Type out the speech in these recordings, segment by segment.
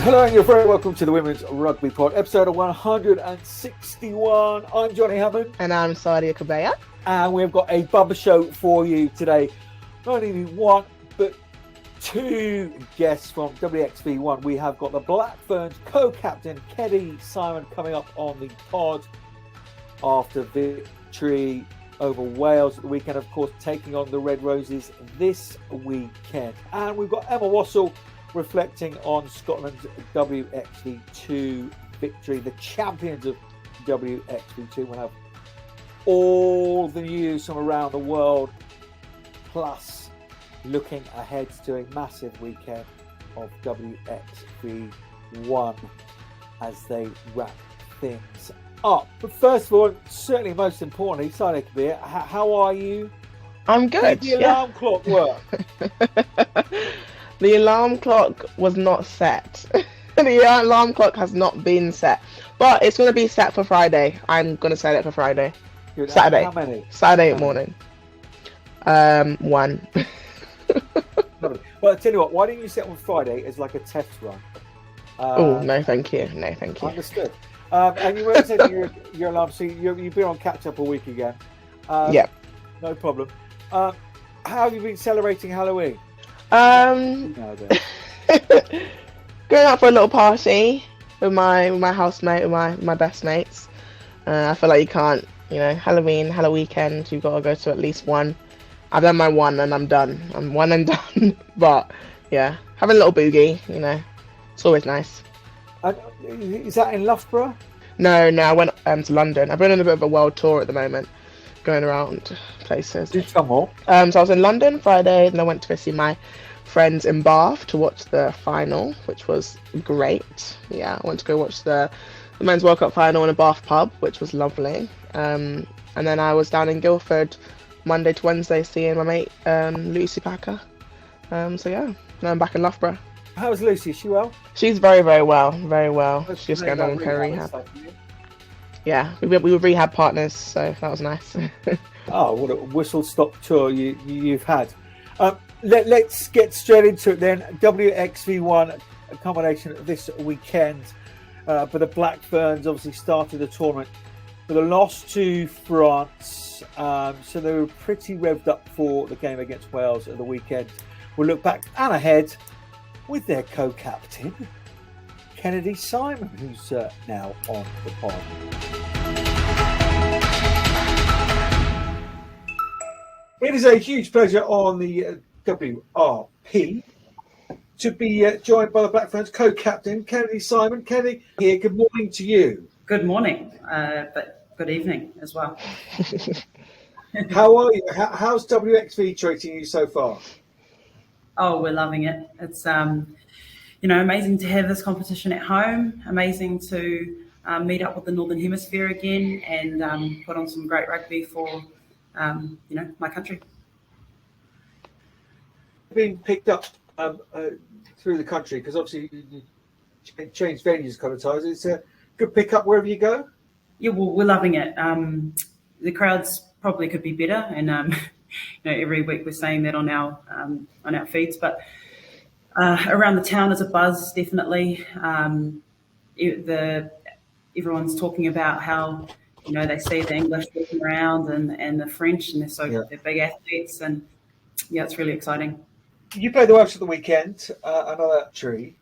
Hello and you're very welcome to the Women's Rugby Pod, episode 161. I'm Johnny Hammond. And I'm Sadia and And we've got a bumper show for you today. Not only one, but two guests from wXV1. We have got the Black Ferns co-captain, Kenny Simon, coming up on the pod after victory over Wales at the weekend, of course, taking on the Red Roses this weekend. And we've got Emma Wassell reflecting on Scotland's WXV2 victory. The champions of WXV2 will have all the news from around the world, plus looking ahead to a massive weekend of WXV1 as they wrap things up. But first of all, certainly most importantly, Sadia Kabir, how are you? I'm good. Did the alarm clock work? The alarm clock was not set. The alarm clock has not been set. But it's going to be set for Friday. I'm going to set it for Friday. Good. Saturday. How many? Saturday morning. One. Well, I'll tell you what, why don't you set on Friday as like a test run? No, thank you. No, thank you. Understood. And you weren't setting your alarm, so you've been on catch-up a week again. Yep. No problem. How have you been celebrating Halloween? Going out for a little party with my housemate, with my best mates. I feel like you can't, Halloween weekend, you've got to go to at least one. I've done my one and I'm done. I'm one and done. But yeah, having a little boogie, it's always nice. Is that in Loughborough? No, I went to London. I've been on a bit of a world tour at the moment, going around places. Do tell more. So I was in London Friday, and I went to go see my friends in Bath to watch the final, which was great. Yeah, I went to go watch the Men's World Cup final in a Bath pub, which was lovely. And then I was down in Guildford Monday to Wednesday seeing my mate Lucy Packer. So yeah, now I'm back in Loughborough. How's Lucy? Is she well? She's very, very well. Very well. She's just going on her rehab. Yeah, we were rehab partners, so that was nice. Oh, what a whistle-stop tour you've had. Let's get straight into it then. WXV1 accommodation this weekend. But the Black Ferns obviously started the tournament with a loss to France. So they were pretty revved up for the game against Wales at the weekend. We'll look back and ahead with their co-captain, Kenny Simon, who's now on the pod. It is a huge pleasure on the WRP to be joined by the Black Ferns co-captain, Kenny Simon. Kenny, here, good morning to you. Good morning, but good evening as well. How are you? How's WXV treating you so far? Oh, we're loving it. It's, amazing to have this competition at home, amazing to meet up with the Northern Hemisphere again and put on some great rugby for, my country. Being picked up through the country, because obviously you changed venues a couple of times. It's a good pick-up wherever you go? Yeah, well, we're loving it. The crowds probably could be better, and every week we're saying that on our feeds, but around the town is a buzz, definitely. Everyone's talking about how they see the English walking around and the French, and they're big athletes, and yeah, it's really exciting. You played the Welsh at the weekend, another tree.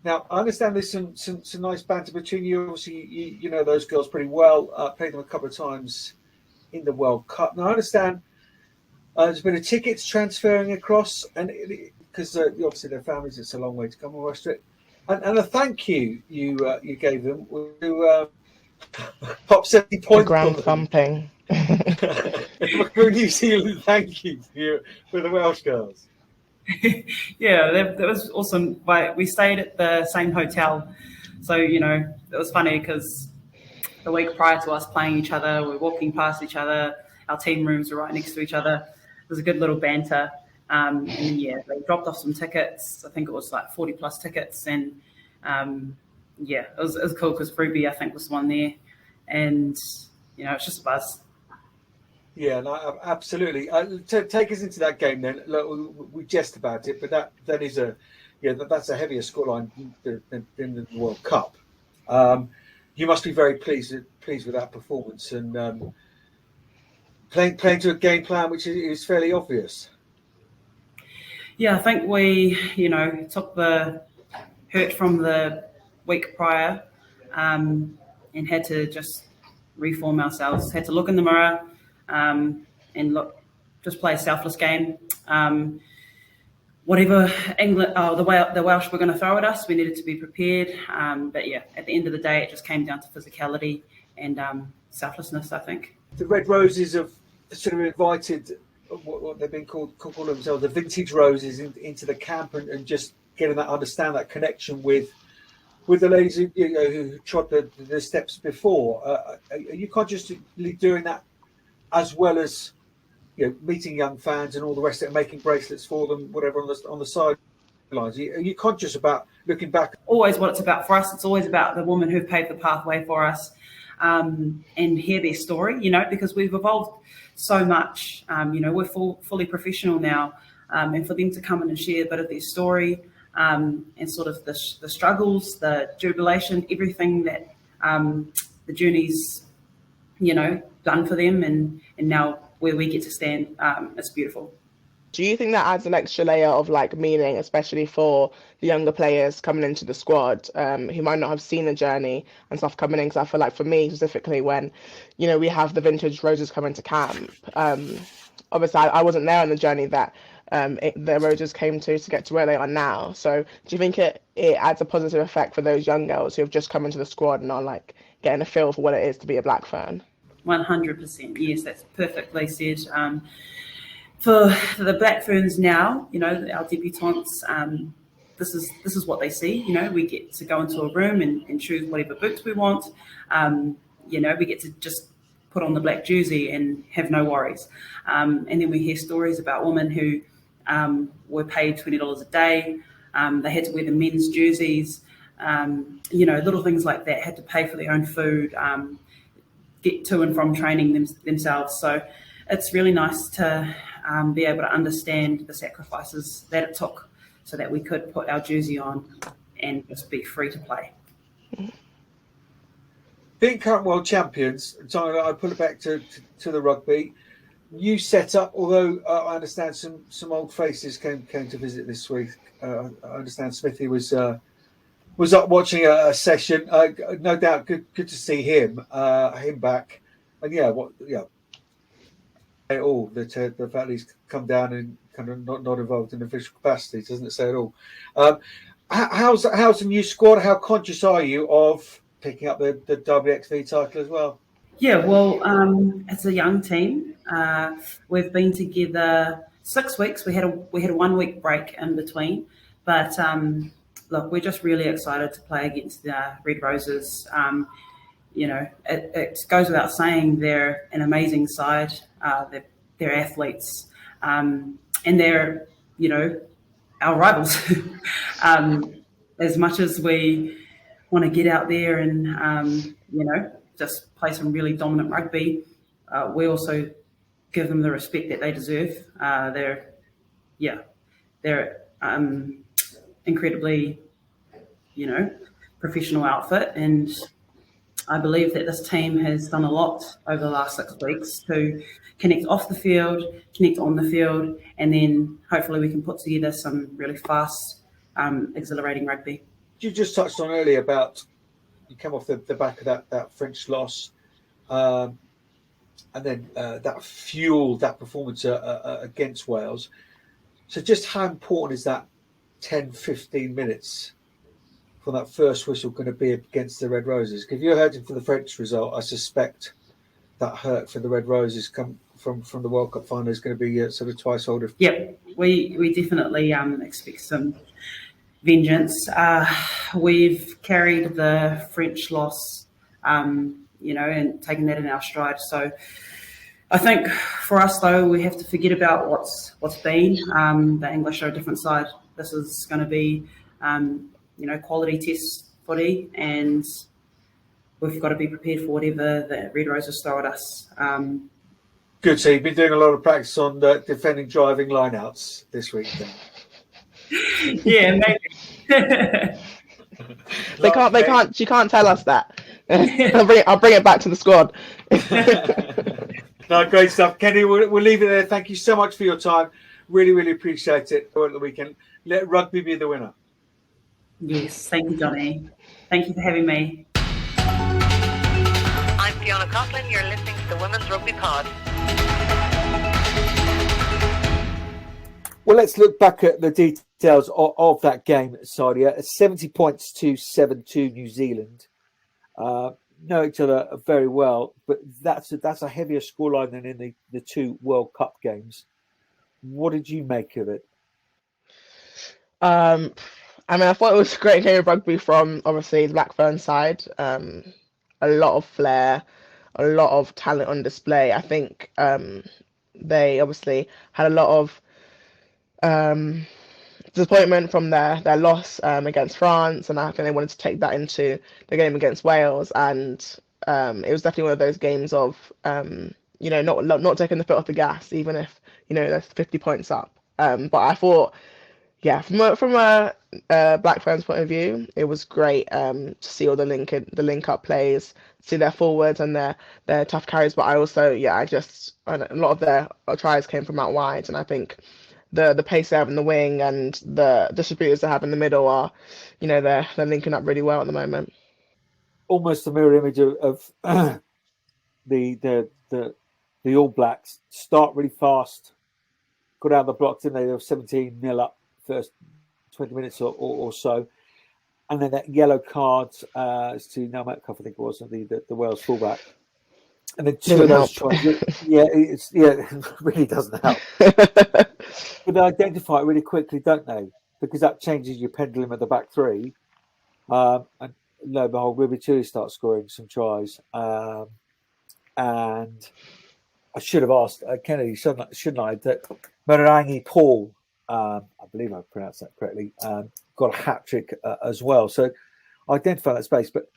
Now, I understand there's some nice banter between you. Obviously, you know those girls pretty well. Played them a couple of times in the World Cup. Now, I understand there's been a tickets transferring across, and because obviously their families, it's a long way to come across it. And a thank you gave them to pop 70 points. Grand thumping. For New Zealand, thank you for the Welsh girls. Yeah, that was awesome. We stayed at the same hotel, so it was funny because the week prior to us playing each other, we were walking past each other. Our team rooms were right next to each other. It was a good little banter. And yeah, they dropped off some tickets. I think it was like 40 plus tickets, and it was cool because Ruby, I think, was the one there, and it's just a buzz. Yeah, no, absolutely. Take us into that game then. Look, we jest about it, but that is a that's a heavier scoreline than the World Cup. You must be very pleased with that performance, and playing to a game plan which is fairly obvious. Yeah, I think we, took the hurt from the week prior, and had to just reform ourselves. Had to look in the mirror, and just play a selfless game. Whatever England, the Welsh were going to throw at us, we needed to be prepared. But yeah, at the end of the day, it just came down to physicality and selflessness, I think. The Red Roses have sort of invited what they've been called themselves the vintage Roses into the camp, and just getting understand that connection with the ladies who trod the steps before. Are you consciously doing that as well as meeting young fans and all the rest of it, making bracelets for them, whatever on the sidelines? Are you conscious about looking back? Always what it's about for us. It's always about the women who've paved the pathway for us, and hear their story. Because we've evolved so much. We're fully professional now, and for them to come in and share a bit of their story, and sort of the struggles, the jubilation, everything that the journey's done for them, and now where we get to stand, it's beautiful. Do you think that adds an extra layer of meaning, especially for the younger players coming into the squad, who might not have seen the journey and stuff coming in? Because I feel like for me specifically, when we have the vintage Roses coming to camp, obviously I wasn't there on the journey that the Roses came to get to where they are now. So do you think it adds a positive effect for those young girls who have just come into the squad and are getting a feel for what it is to be a Black Fern? 100%. Yes, that's perfectly said. For the Black Ferns now, our debutantes, this is what they see. We get to go into a room and choose whatever boots we want. We get to just put on the black jersey and have no worries. And then we hear stories about women who were paid $20 a day. They had to wear the men's jerseys. Little things like that. Had to pay for their own food. Get to and from training themselves. So it's really nice to be able to understand the sacrifices that it took so that we could put our jersey on and just be free to play. Being current world champions, so I put it back to the rugby. You set up, although I understand some old faces came to visit this week. I understand Smithy was up watching a session. No doubt, good to see him back. And all the fact that he's come down and kind of not involved in official capacity doesn't it say it all? How's the new squad? How conscious are you of picking up the WXV title as well? Yeah, well, it's a young team. We've been together 6 weeks. We had a 1 week break in between, but look, we're just really excited to play against the Red Roses. It goes without saying they're an amazing side. They're athletes, and they're our rivals. As much as we want to get out there and just play some really dominant rugby, we also give them the respect that they deserve. They're incredibly professional outfit, and I believe that this team has done a lot over the last 6 weeks to connect off the field, connect on the field, and then hopefully we can put together some really fast, exhilarating rugby. You just touched on earlier about you came off the back of that French loss, and then that fueled that performance against Wales. So just how important is that 10, 15 minutes from that first whistle going to be against the Red Roses? Because if you're hurting for the French result, I suspect that hurt for the Red Roses come from the World Cup final is going to be sort of twice older. Yep, we definitely expect some vengeance. We've carried the French loss, and taken that in our stride. So I think for us, though, we have to forget about what's been. The English are a different side. This is going to be, quality test footy, and we've got to be prepared for whatever the Red Roses throw at us. Good. So you've been doing a lot of practice on defending driving lineouts this week, then? Yeah, maybe. She can't tell us that. I'll bring it back to the squad. No, great stuff. Kenny, we'll leave it there. Thank you so much for your time. Really, really appreciate it over the weekend. Let rugby be the winner. Yes, thank you, Johnny. Thank you for having me. I'm Fiona Coughlin. You're listening to the Women's Rugby Pod. Well, let's look back at the details of that game, Sadia. 70 points to 7-2 New Zealand. Know each other very well, but that's a heavier scoreline than in the two World Cup games. What did you make of it? I mean, I thought it was a great game of rugby from obviously the Black Ferns side. A lot of flair, a lot of talent on display. I think they obviously had a lot of disappointment from their loss against France, and I think they wanted to take that into the game against Wales. And it was definitely one of those games of not taking the foot off the gas, even if there's 50 points up. But I thought, yeah, from a Black Ferns point of view, it was great to see all the link up plays, see their forwards and their tough carries. But I also, a lot of their tries came from out wide, and I think the pace they have in the wing and the distributors they have in the middle are, they're linking up really well at the moment. Almost a mirror image of the All Blacks. Start really fast, got out of the blocks, and they were 17-0 up first 20 minutes or so, and then that yellow card to Noel Metcalf, I think it was, the Wales fullback. And then two of those tries, it really doesn't help. But they identify it really quickly, don't they? Because that changes your pendulum at the back three. And lo and behold, Ruby Tui starts scoring some tries. And I should have asked Kennedy, shouldn't I, that Mararangi Paul, I believe I pronounced that correctly, got a hat-trick as well. So identify that space, but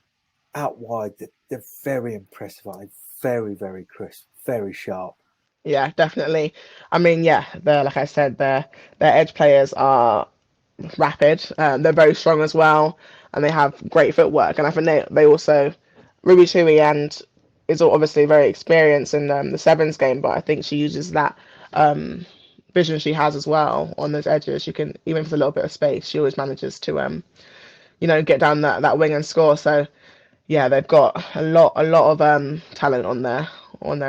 out wide, they're very impressive. Very, very crisp, very sharp. Yeah, definitely. I mean, like I said, their edge players are rapid. They're very strong as well, and they have great footwork. And I think they also, Ruby Tui and is obviously very experienced in the sevens game, but I think she uses that vision she has as well on those edges. You can, even if there's a little bit of space, she always manages to get down that wing and score. So yeah, they've got a lot of talent on their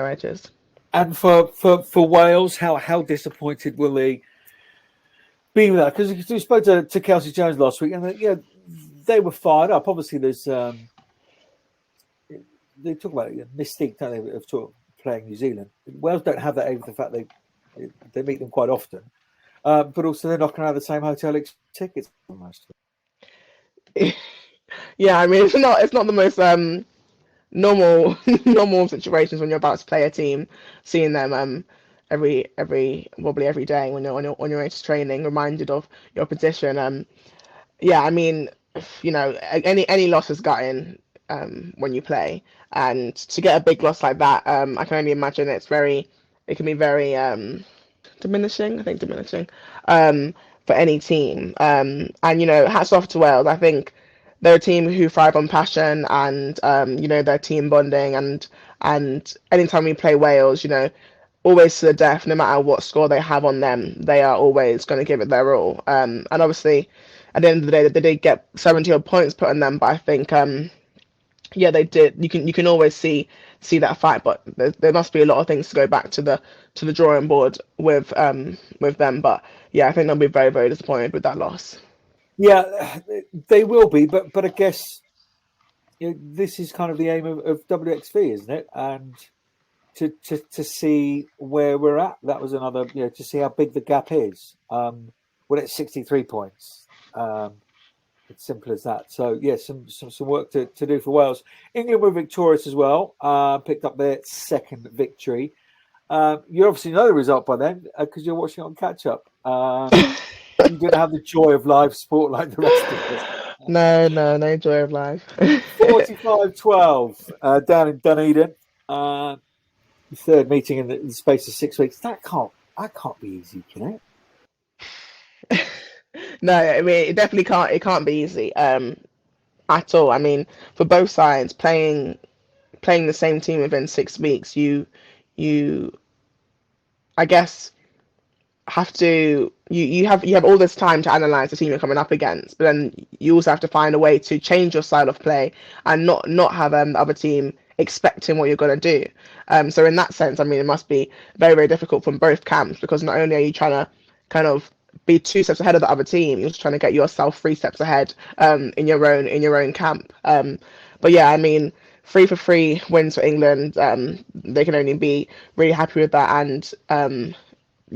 edges. And for Wales, how disappointed will they be with that? Because we spoke to Kelsey Jones last week, and they were fired up. Obviously, there's they talk about mystique, don't they, of playing New Zealand. Wales don't have that over the fact they meet them quite often, but also they're knocking around the same hotel tickets almost. Yeah, I mean, it's not the most normal situations when you're about to play a team, seeing them every day when you're on your way to training, reminded of your position. I mean, any loss is gutting when you play, and to get a big loss like that, I can only imagine it can be very diminishing for any team. And hats off to Wales. I think they're a team who thrive on passion and their team bonding, and anytime we play Wales, always to the death, no matter what score they have on them, they are always going to give it their all. And obviously, at the end of the day, they did get 70 odd points put on them, but I think they did. You can always see that fight, but there must be a lot of things to go back to the drawing board with them. But yeah, I think they'll be very, very disappointed with that loss. Yeah, they will be, but I guess this is kind of the aim of WXV, isn't it? And to see where we're at. That was another, to see how big the gap is. Well, it's 63 points. It's simple as that. So yeah, some work to do for Wales. England were victorious as well. Picked up their second victory. You obviously know the result by then because you're watching it on catch up. You didn't have the joy of live sport like the rest of us. No joy of life. 45-12 down in Dunedin. Third meeting in the space of 6 weeks. That can't be easy, can it? No, I mean it definitely can't. It can't be easy at all. I mean, for both sides, playing the same team within 6 weeks, you I guess have to you have all this time to analyze the team you're coming up against, but then you also have to find a way to change your style of play and not have the other team expecting what you're going to do. So in that sense, I mean, it must be very, very difficult from both camps, because not only are you trying to kind of be 2 steps ahead of the other team, you're just trying to get yourself 3 steps ahead in your own camp. But yeah, I mean, 3 for 3 wins for England. They can only be really happy with that, and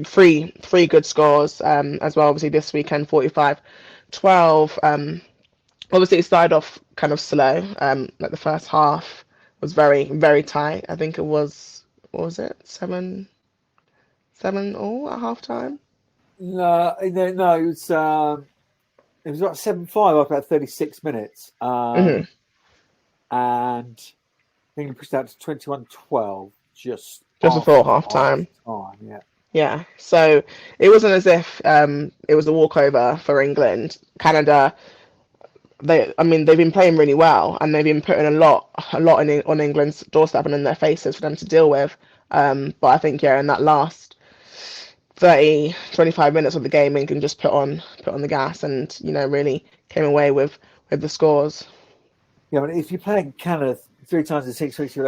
three good scores as well. Obviously, this weekend 45-12. Obviously, it started off kind of slow. Like the first half was very, very tight. I think it was, what was it, 7-7 all at half time? No, it was about 7-5 after about 36 minutes. And I think it pushed out to 21-12 just before half time. Yeah. Yeah, so it wasn't as if it was a walkover for England. Canada, they've been playing really well, and they've been putting a lot on England's doorstep and in their faces for them to deal with. But I think, yeah, in that last 30-25 minutes of the game, England just put on the gas and, really came away with the scores. Yeah, but if you're playing Canada 3 times in 6 weeks,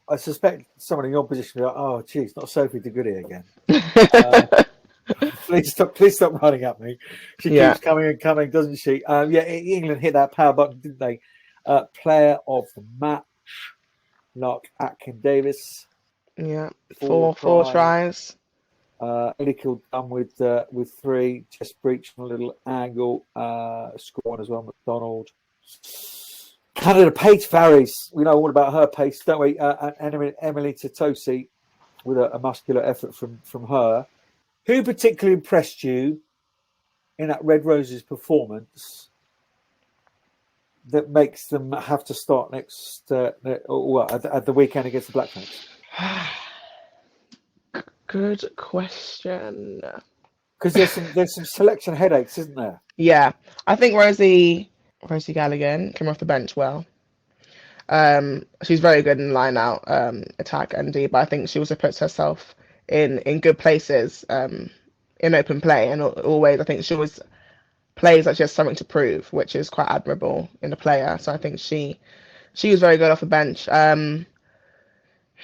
I suspect someone in your position will be like, oh, geez, not Sophie de Goody again. Please stop running at me. She keeps coming and coming, doesn't she? England hit that power button, didn't they? Player of the match, Lark Atkin-Davis. Yeah, four tries. Illikill done with 3. Just breached on a little angle. Scored as well, McDonald. Canada pace varies. We know all about her pace, don't we? And Emily Tatosi with a muscular effort from her. Who particularly impressed you in that Red Roses performance that makes them have to start at the weekend against the Black Ferns? Good question. Because there's some selection headaches, isn't there? Yeah, I think Rosie Galligan came off the bench well. She's very good in line out, attack and D, but I think she also puts herself in good places in open play, and always I think she always plays like she has something to prove, which is quite admirable in a player. So I think she was very good off the bench.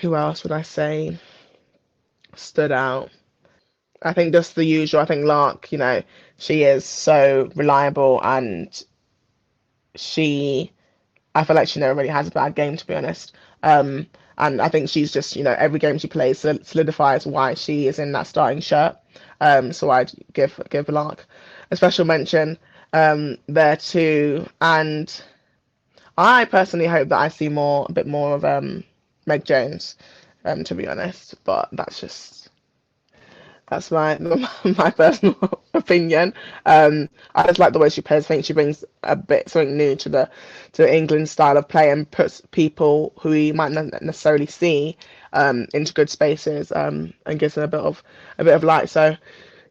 Who else would I say stood out? I think just the usual. I think Lark, she is so reliable, and I feel like she never really has a bad game, to be honest. And I think she's just, every game she plays solidifies why she is in that starting shirt. So I'd give Lark a special mention there too. And I personally hope that I see a bit more of Meg Jones, to be honest. But that's my personal opinion. I just like the way she plays. I think she brings something new to the England style of play, and puts people who we might not necessarily see into good spaces, and gives them a bit of light. So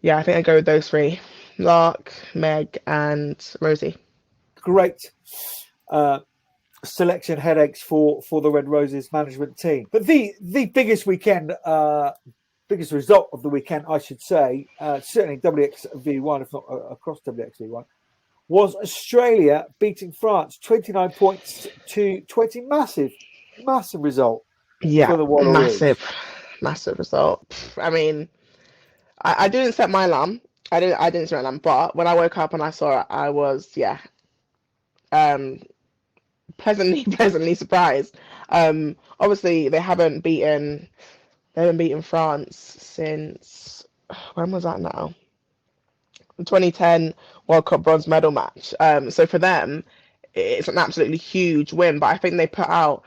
yeah, I think I go with those 3: Lark, Meg, and Rosie. Great selection headaches for the Red Roses management team. But the biggest result of the weekend, I should say, certainly WXV1, if not across WXV1, was Australia beating France 29 points to 20. Massive result. Yeah, for the Wallaroos. massive result. I mean, I didn't set my alarm. I didn't set my alarm, but when I woke up and I saw it, I was pleasantly surprised. Obviously, they haven't beaten France since, when was that now? The 2010 World Cup bronze medal match. So for them, it's an absolutely huge win. But I think they put out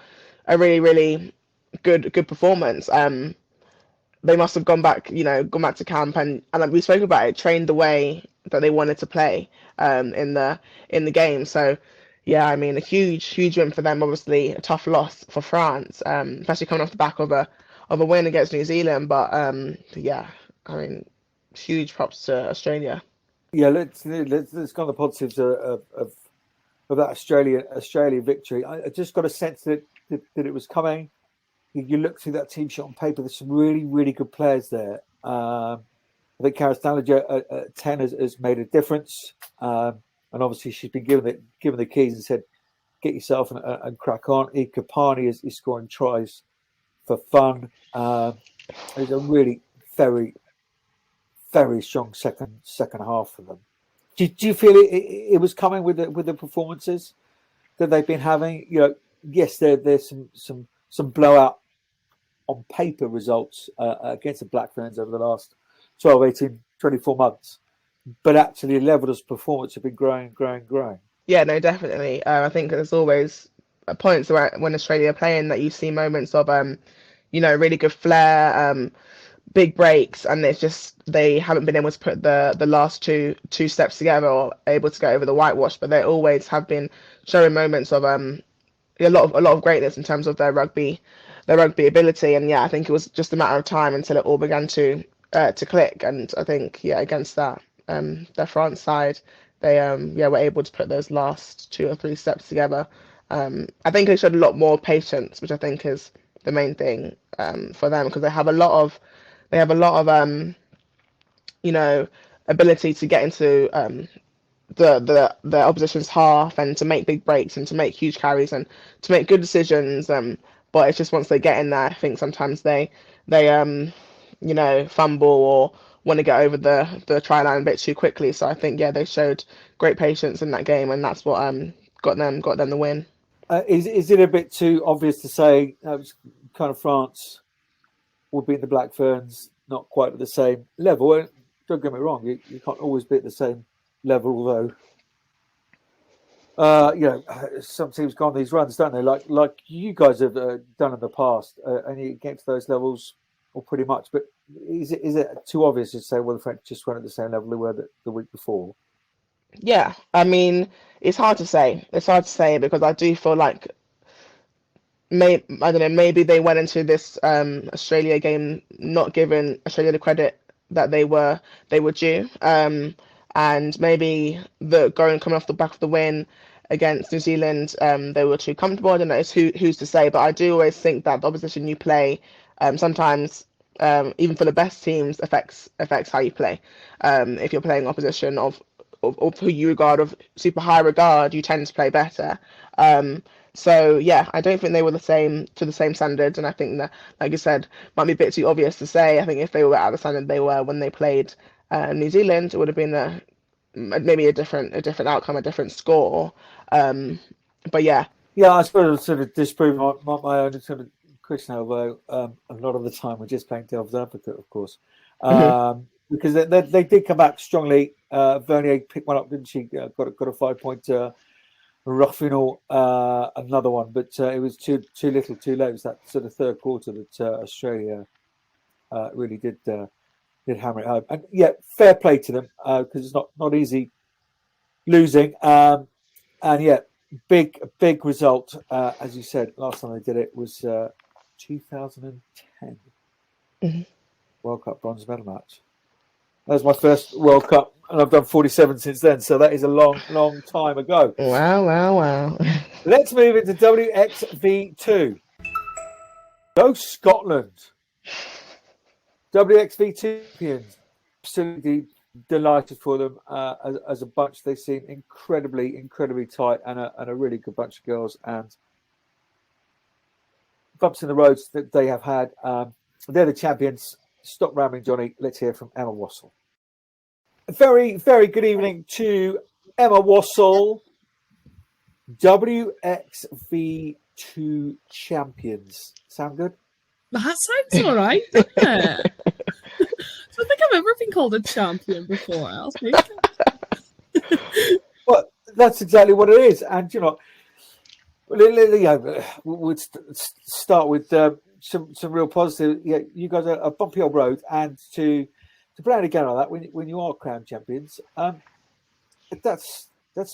a really, really good performance. They must have gone back to camp and like we spoke about it, trained the way that they wanted to play in the game. So yeah, I mean, a huge win for them. Obviously, a tough loss for France, especially coming off the back of a win against New Zealand. But yeah, I mean, huge props to Australia. Yeah, let's go on the positives of that Australia victory. I just got a sense that it was coming. You look through that team sheet on paper. There's some really, really good players there. I think Cara Staliger at 10 has made a difference, and obviously she's been given the keys and said, "Get yourself and crack on." Ika Pani is scoring tries for fun. There's a really very, very strong second half for them. Do you feel it was coming with the performances that they've been having? Yes, there's some blowout on paper results against the Black Ferns over the last 12, 18, 24 months, but actually the level of performance have been growing. Yeah, no, definitely. I think there's always points where when Australia are playing that you see moments of really good flair, big breaks, and it's just they haven't been able to put the last two steps together or able to get over the whitewash, but they always have been showing moments of a lot of greatness in terms of their rugby ability. And yeah, I think it was just a matter of time until it all began to click. And I think against that their France side, they were able to put those last 2 or 3 steps together. I think they showed a lot more patience, which I think is the main thing for them, because they have a lot of ability to get into the opposition's half and to make big breaks and to make huge carries and to make good decisions. But it's just once they get in there, I think sometimes they fumble or want to get over the try line a bit too quickly. So I think they showed great patience in that game, and that's what got them the win. Is it a bit too obvious to say that was kind of France will beat the Black Ferns not quite at the same level? Don't get me wrong, you can't always be at the same level, although some teams go on these runs, don't they? Like you guys have done in the past, and you get to those levels, or pretty much. But is it too obvious to say, well, the French just weren't at the same level they were the week before? Yeah, I mean, it's hard to say. It's hard to say because I do feel like I don't know, maybe they went into this Australia game not giving Australia the credit that they were due. And maybe coming off the back of the win against New Zealand, they were too comfortable. I don't know, it's who's to say, but I do always think that the opposition you play sometimes, even for the best teams, affects how you play. If you're playing opposition of who you regard of super high regard, you tend to play better. So yeah, I don't think they were to the same standards, and I think that, like you said, might be a bit too obvious to say. I think if they were at the standard they were when they played New Zealand, it would have been maybe a different outcome, a different score. But yeah, I suppose sort of disprove my own sort of question, although a lot of the time we're just playing devil's advocate, of course, because they did come back strongly. Vernier picked one up, didn't she? Got a 5-point Ruffino, another one, but it was too little, too late. It was that sort of third quarter that Australia really did hammer it home. And yeah, fair play to them because it's not easy losing. And yeah, big result. As you said, last time they did it was 2010 World Cup bronze medal match. That was my first World Cup, and I've done 47 since then. So that is a long time ago. Wow. Let's move into WXV2. Go Scotland. WXV champions. Absolutely delighted for them as a bunch. They seem incredibly tight and a really good bunch of girls. And bumps in the roads that they have had. They're the champions. Stop rambling, Johnny. Let's hear from Emma Wassell. Very, very good evening to Emma Wassell. WXV2 champions. Sound good? That sounds all right, doesn't it? I don't think I've ever been called a champion before. I'll speak. Well, that's exactly what it is. And, we'll start with some real positive. Yeah, you guys are a bumpy old road, and to play it again like that when you are crowned champions, that's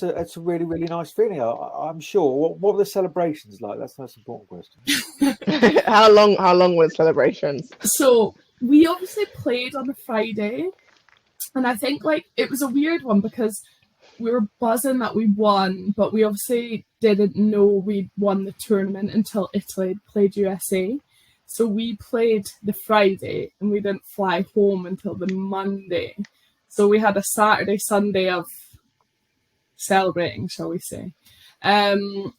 a really, really nice feeling. I'm sure. What were the celebrations like? That's the most important question. How long were the celebrations? So we obviously played on a Friday, And I think like it was a weird one because we were buzzing that we won, but we obviously didn't know we'd won the tournament until Italy had played USA. So we played the Friday and we didn't fly home until the Monday. So we had a Saturday, Sunday of celebrating, shall we say. And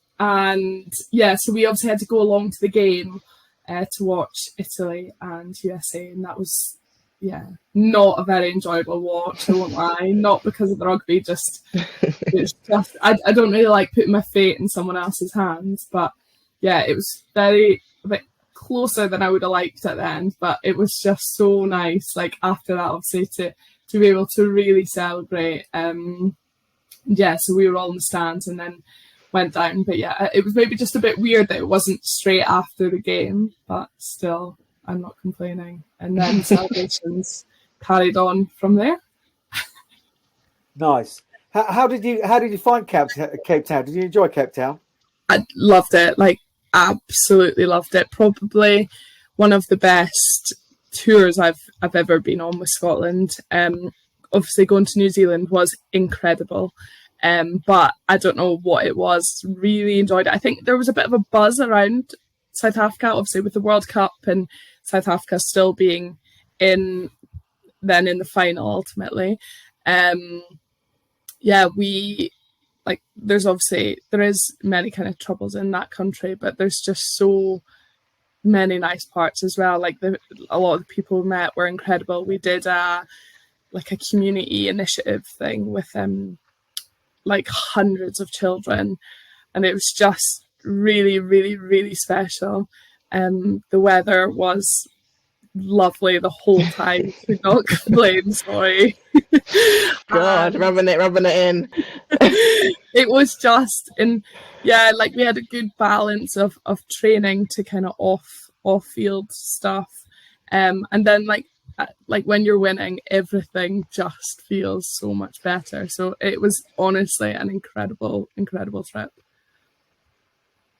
yeah, so we obviously had to go along to the game to watch Italy and USA. And that was, yeah, not a very enjoyable watch, I won't lie. Not because of the rugby, just it's just I don't really like putting my fate in someone else's hands. But yeah, it was a bit closer than I would have liked at the end. But it was just so nice, like after that, obviously, to be able to really celebrate. Yeah, so we were all in the stands and then went down. But yeah, it was maybe just a bit weird that it wasn't straight after the game, but still, I'm not complaining. And then celebrations carried on from there. Nice. How did you find Cape Town? Did you enjoy Cape Town? I loved it, like absolutely loved it. Probably one of the best tours I've ever been on with Scotland. Obviously going to New Zealand was incredible. But I don't know what it was. Really enjoyed it. I think there was a bit of a buzz around South Africa, obviously with the World Cup and South Africa still being in the final ultimately. Yeah, there is many kind of troubles in that country, but there's just so many nice parts as well. Like a lot of the people we met were incredible. We did a community initiative thing with like hundreds of children, and it was just really, really, really special. The weather was lovely the whole time. Could not complain. Sorry. God, rubbing it in. It was just, and yeah, like we had a good balance of training to kind of off field stuff, and then like when you're winning, everything just feels so much better. So it was honestly an incredible trip.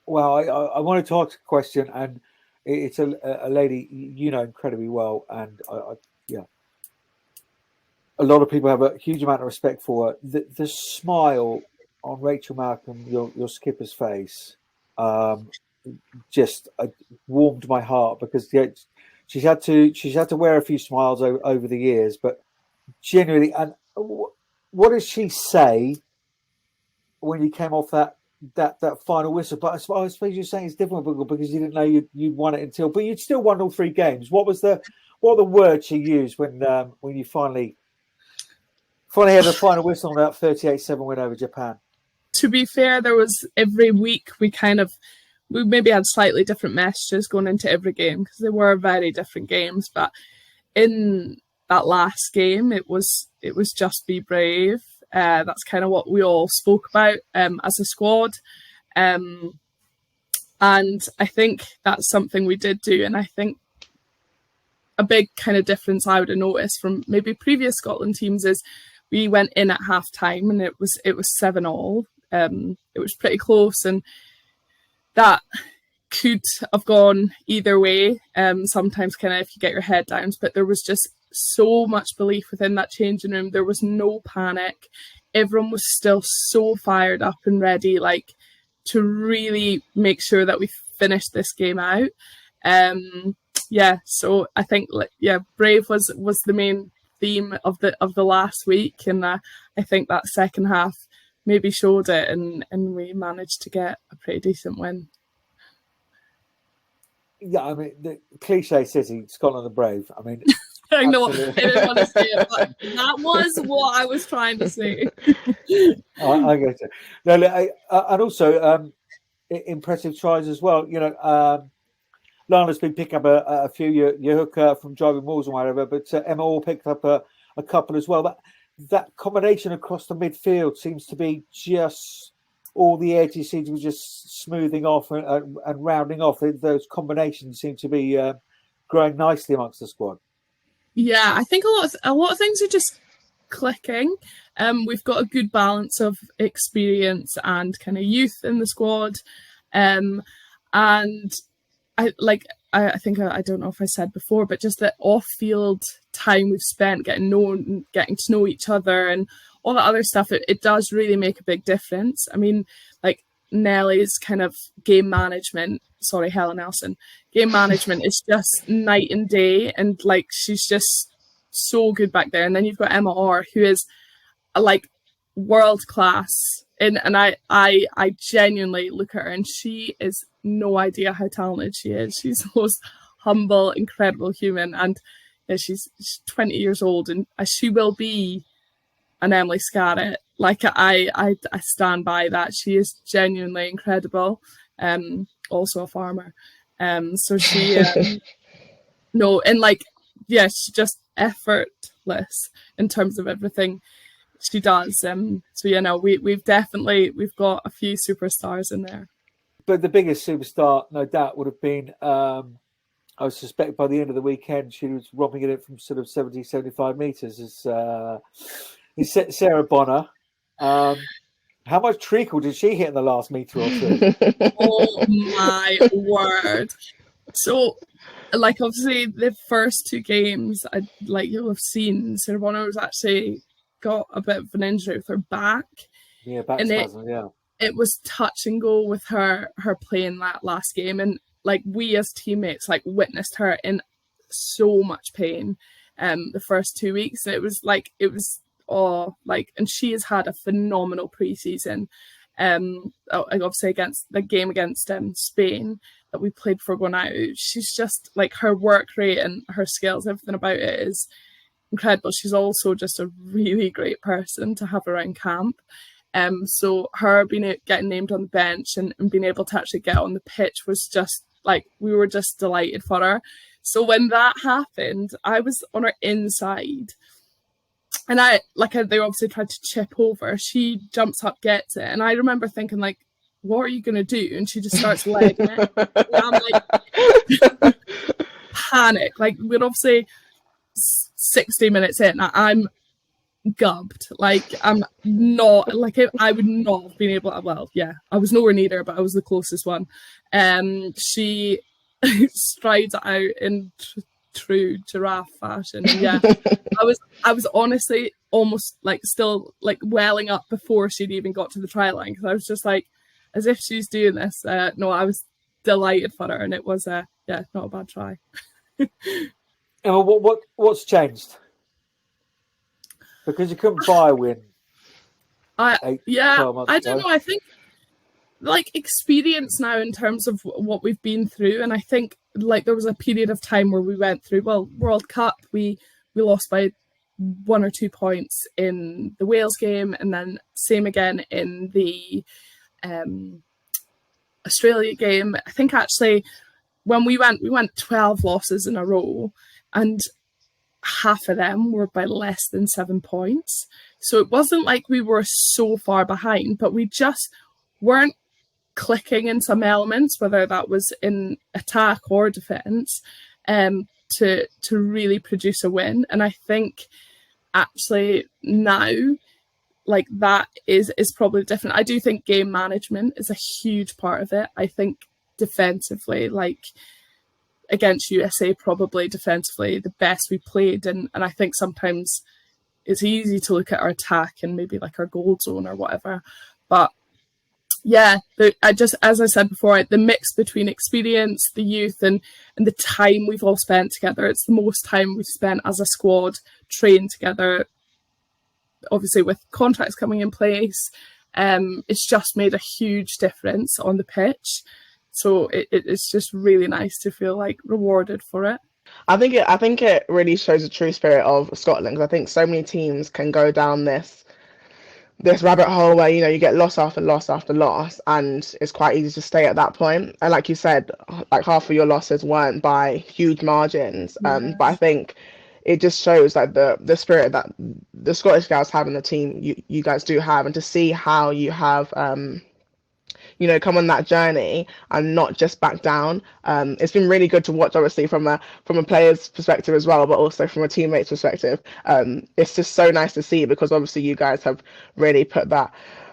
Well, I wanted to ask a question, and it's a lady you know incredibly well, and yeah, a lot of people have a huge amount of respect for her. The smile on Rachel Malcolm, your skipper's face, just warmed my heart, because she's had to wear a few smiles over the years, but genuinely. And what did she say when you came off that final whistle? But I suppose you're saying it's different because you didn't know you'd won it but you'd still won all three games. What were the words she used when you finally had the final whistle on that 38-7 win over Japan? To be fair, there was every week we maybe had slightly different messages going into every game because they were very different games. But in that last game, it was just be brave. That's kind of what we all spoke about as a squad. And I think that's something we did do. And I think a big kind of difference I would have noticed from maybe previous Scotland teams is we went in at half time and it was 7-all. It was pretty close, and that could have gone either way. Sometimes kind of if you get your head down, but there was just so much belief within that changing room. There was no panic. Everyone was still so fired up and ready, like to really make sure that we finished this game out. Yeah, so I think brave was the main theme of the last week, and I think that second half maybe showed it, and we managed to get a pretty decent win. Yeah, I mean, the cliche city, Scotland are brave. I mean, I know, I didn't want to say it, but that was what I was trying to say. I get it. No, and also impressive tries as well. You know, Lana's been picking up a few, your hooker from driving balls and whatever, but Emma all picked up a couple as well. That combination across the midfield seems to be just all the edges seem to be just smoothing off and rounding off. Those combinations seem to be growing nicely amongst the squad. Yeah, I think a lot of things are just clicking. We've got a good balance of experience and kind of youth in the squad, and I I think I don't know if I said before, but just the off-field time we've spent getting to know each other and all that other stuff, it does really make a big difference. I mean, like Nellie's kind of game management, sorry, Helen Nelson, game management is just night and day, and like she's just so good back there. And then you've got Emma Orr, who is like world class, and I genuinely look at her and she is no idea how talented she is. She's the most humble, incredible human, and she's 20 years old, and she will be an Emily Scarrett. Like I stand by that. She is genuinely incredible. Also a farmer. So she no, and like she's just effortless in terms of everything she does. So we've got a few superstars in there. But the biggest superstar, no doubt, would have been, I would suspect by the end of the weekend, she was romping it from sort of 70, 75 metres, is Sarah Bonar. How much treacle did she hit in the last metre or two? Oh my word. So, like, obviously, the first two games, you'll have seen, Sarah Bonar was actually got a bit of an injury with her back. Yeah, back spasm, yeah. It was touch and go with her playing that last game, and like we as teammates like witnessed her in so much pain the first 2 weeks. And it was and she has had a phenomenal preseason. Obviously against the game against Spain that we played for going out, she's just like, her work rate and her skills, everything about it is incredible. She's also just a really great person to have around camp. So her getting named on the bench and being able to actually get on the pitch was just like, we were just delighted for her. So when that happened, I was on her inside, and they obviously tried to chip over. She jumps up, gets it, and I remember thinking, like, what are you going to do? And she just starts legging it. And I'm like, panic. Like, we're obviously 60 minutes in, I'm gubbed. Like, I'm not, like, I would not have been able to, well, yeah, I was nowhere near her, but I was the closest one. She strides out in true giraffe fashion. And yeah, I was honestly almost like still like welling up before she'd even got to the try line, because I was just like, as if she's doing this. No, I was delighted for her, and it was not a bad try. What's changed? Because you couldn't buy a win. I don't know. I think like experience now in terms of what we've been through, and I think like there was a period of time where we went through, well, World Cup, we lost by 1 or 2 points in the Wales game, and then same again in the Australia game. I think actually when we went 12 losses in a row, and half of them were by less than 7 points. So it wasn't like we were so far behind, but we just weren't clicking in some elements, whether that was in attack or defence, to really produce a win. And I think actually now, like, that is probably different. I do think game management is a huge part of it. I think defensively, like against USA, probably defensively the best we played, and I think sometimes it's easy to look at our attack and maybe like our goal zone or whatever, but yeah, as I said before, the mix between experience, the youth, and the time we've all spent together. It's the most time we've spent as a squad trained together. Obviously, with contracts coming in place, it's just made a huge difference on the pitch. So it's just really nice to feel like rewarded for it. I think it really shows the true spirit of Scotland, because I think so many teams can go down this rabbit hole where, you know, you get loss after loss after loss, and it's quite easy to stay at that point. And like you said, like half of your losses weren't by huge margins. Yes. But I think it just shows like the spirit that the Scottish girls have in the team, you guys do have, and to see how you have come on that journey and not just back down. It's been really good to watch, obviously from a player's perspective as well, but also from a teammate's perspective. It's just so nice to see, because obviously you guys have really put that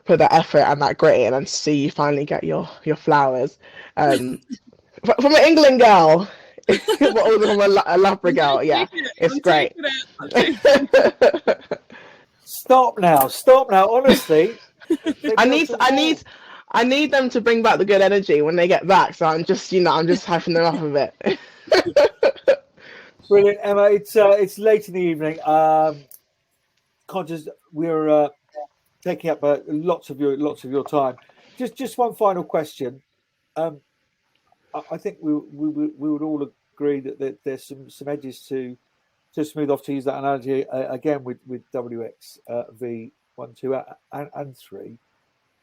effort and that grit in, and see you finally get your flowers. From an England girl, But all of them a love breakout. Yeah, it's great. Stop now, honestly. I need them to bring back the good energy when they get back. So I'm just hyping them up a bit. Brilliant, Emma. It's late in the evening. Conscious we're taking up lots of your time. Just one final question. I think we would all agree that there's some edges to smooth off, to use that analogy again with wXV 1, 2, and 3.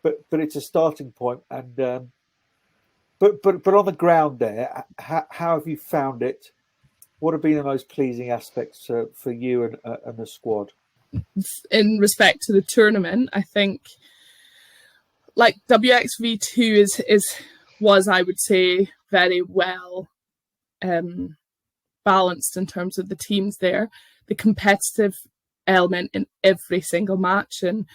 But it's a starting point, and but on the ground there, how have you found it? What have been the most pleasing aspects for you and the squad? In respect to the tournament, I think like WXV2 was, I would say, very well balanced in terms of the teams there, the competitive element in every single match, and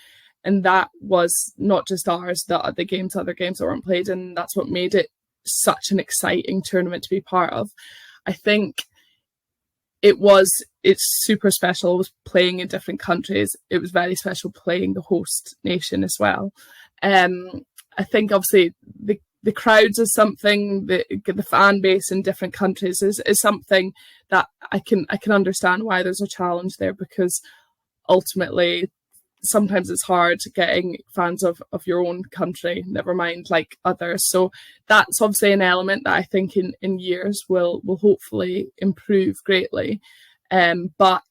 that was not just ours, the other games that weren't played, and that's what made it such an exciting tournament to be part of. I think it's super special. It was playing in different countries. It was very special playing the host nation as well. I think obviously the crowds is something, the fan base in different countries is something that I can understand why there's a challenge there, because ultimately sometimes it's hard getting fans of your own country, never mind like others. So that's obviously an element that I think in years will hopefully improve greatly. But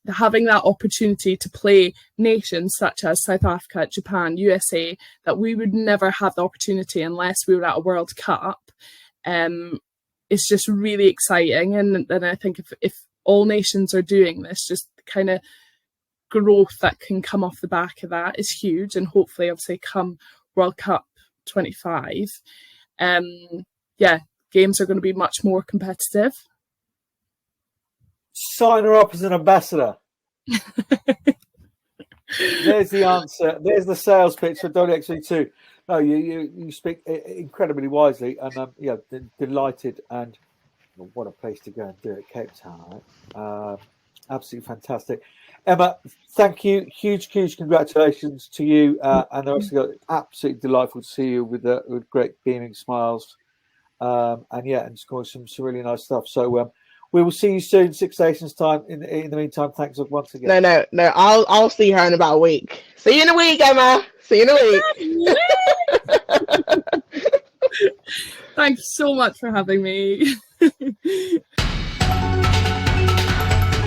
having that opportunity to play nations such as South Africa, Japan, USA, that we would never have the opportunity unless we were at a World Cup, it's just really exciting. And then I think if all nations are doing this, just kind of growth that can come off the back of that is huge, and hopefully obviously come World Cup 25 games are going to be much more competitive. Sign her up as an ambassador. There's the answer. There's the sales pitch for WXV2. No, you speak incredibly wisely, and delighted, and what a place to go and do it, Cape Town. Right? Absolutely fantastic. Emma, thank you. Huge congratulations to you and the rest of you. Absolutely delightful to see you with great beaming smiles. And scoring some really nice stuff. So we will see you soon, 6 Nations time. In the meantime, thanks once again. No. I'll see her in about a week. See you in a week, Emma. See you in a week. Thanks so much for having me.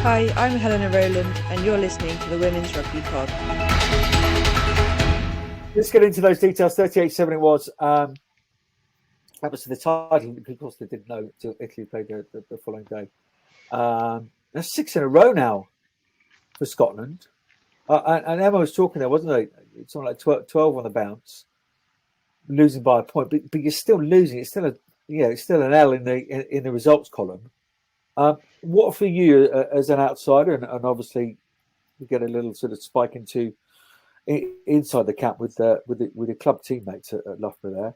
Hi, I'm Helena Rowland, and you're listening to the Women's Rugby Pod. Let's get into those details. 38-7 it was. That was the title, because of course they didn't know until Italy played the following day. That's 6 in a row now for Scotland. And Emma was talking there, wasn't it? It's something like 12 on the bounce, losing by a point, but you're still losing. It's still an L in the results column. What for you as an outsider, and obviously you get a little sort of spike into inside the camp with your club teammates at Loughborough there.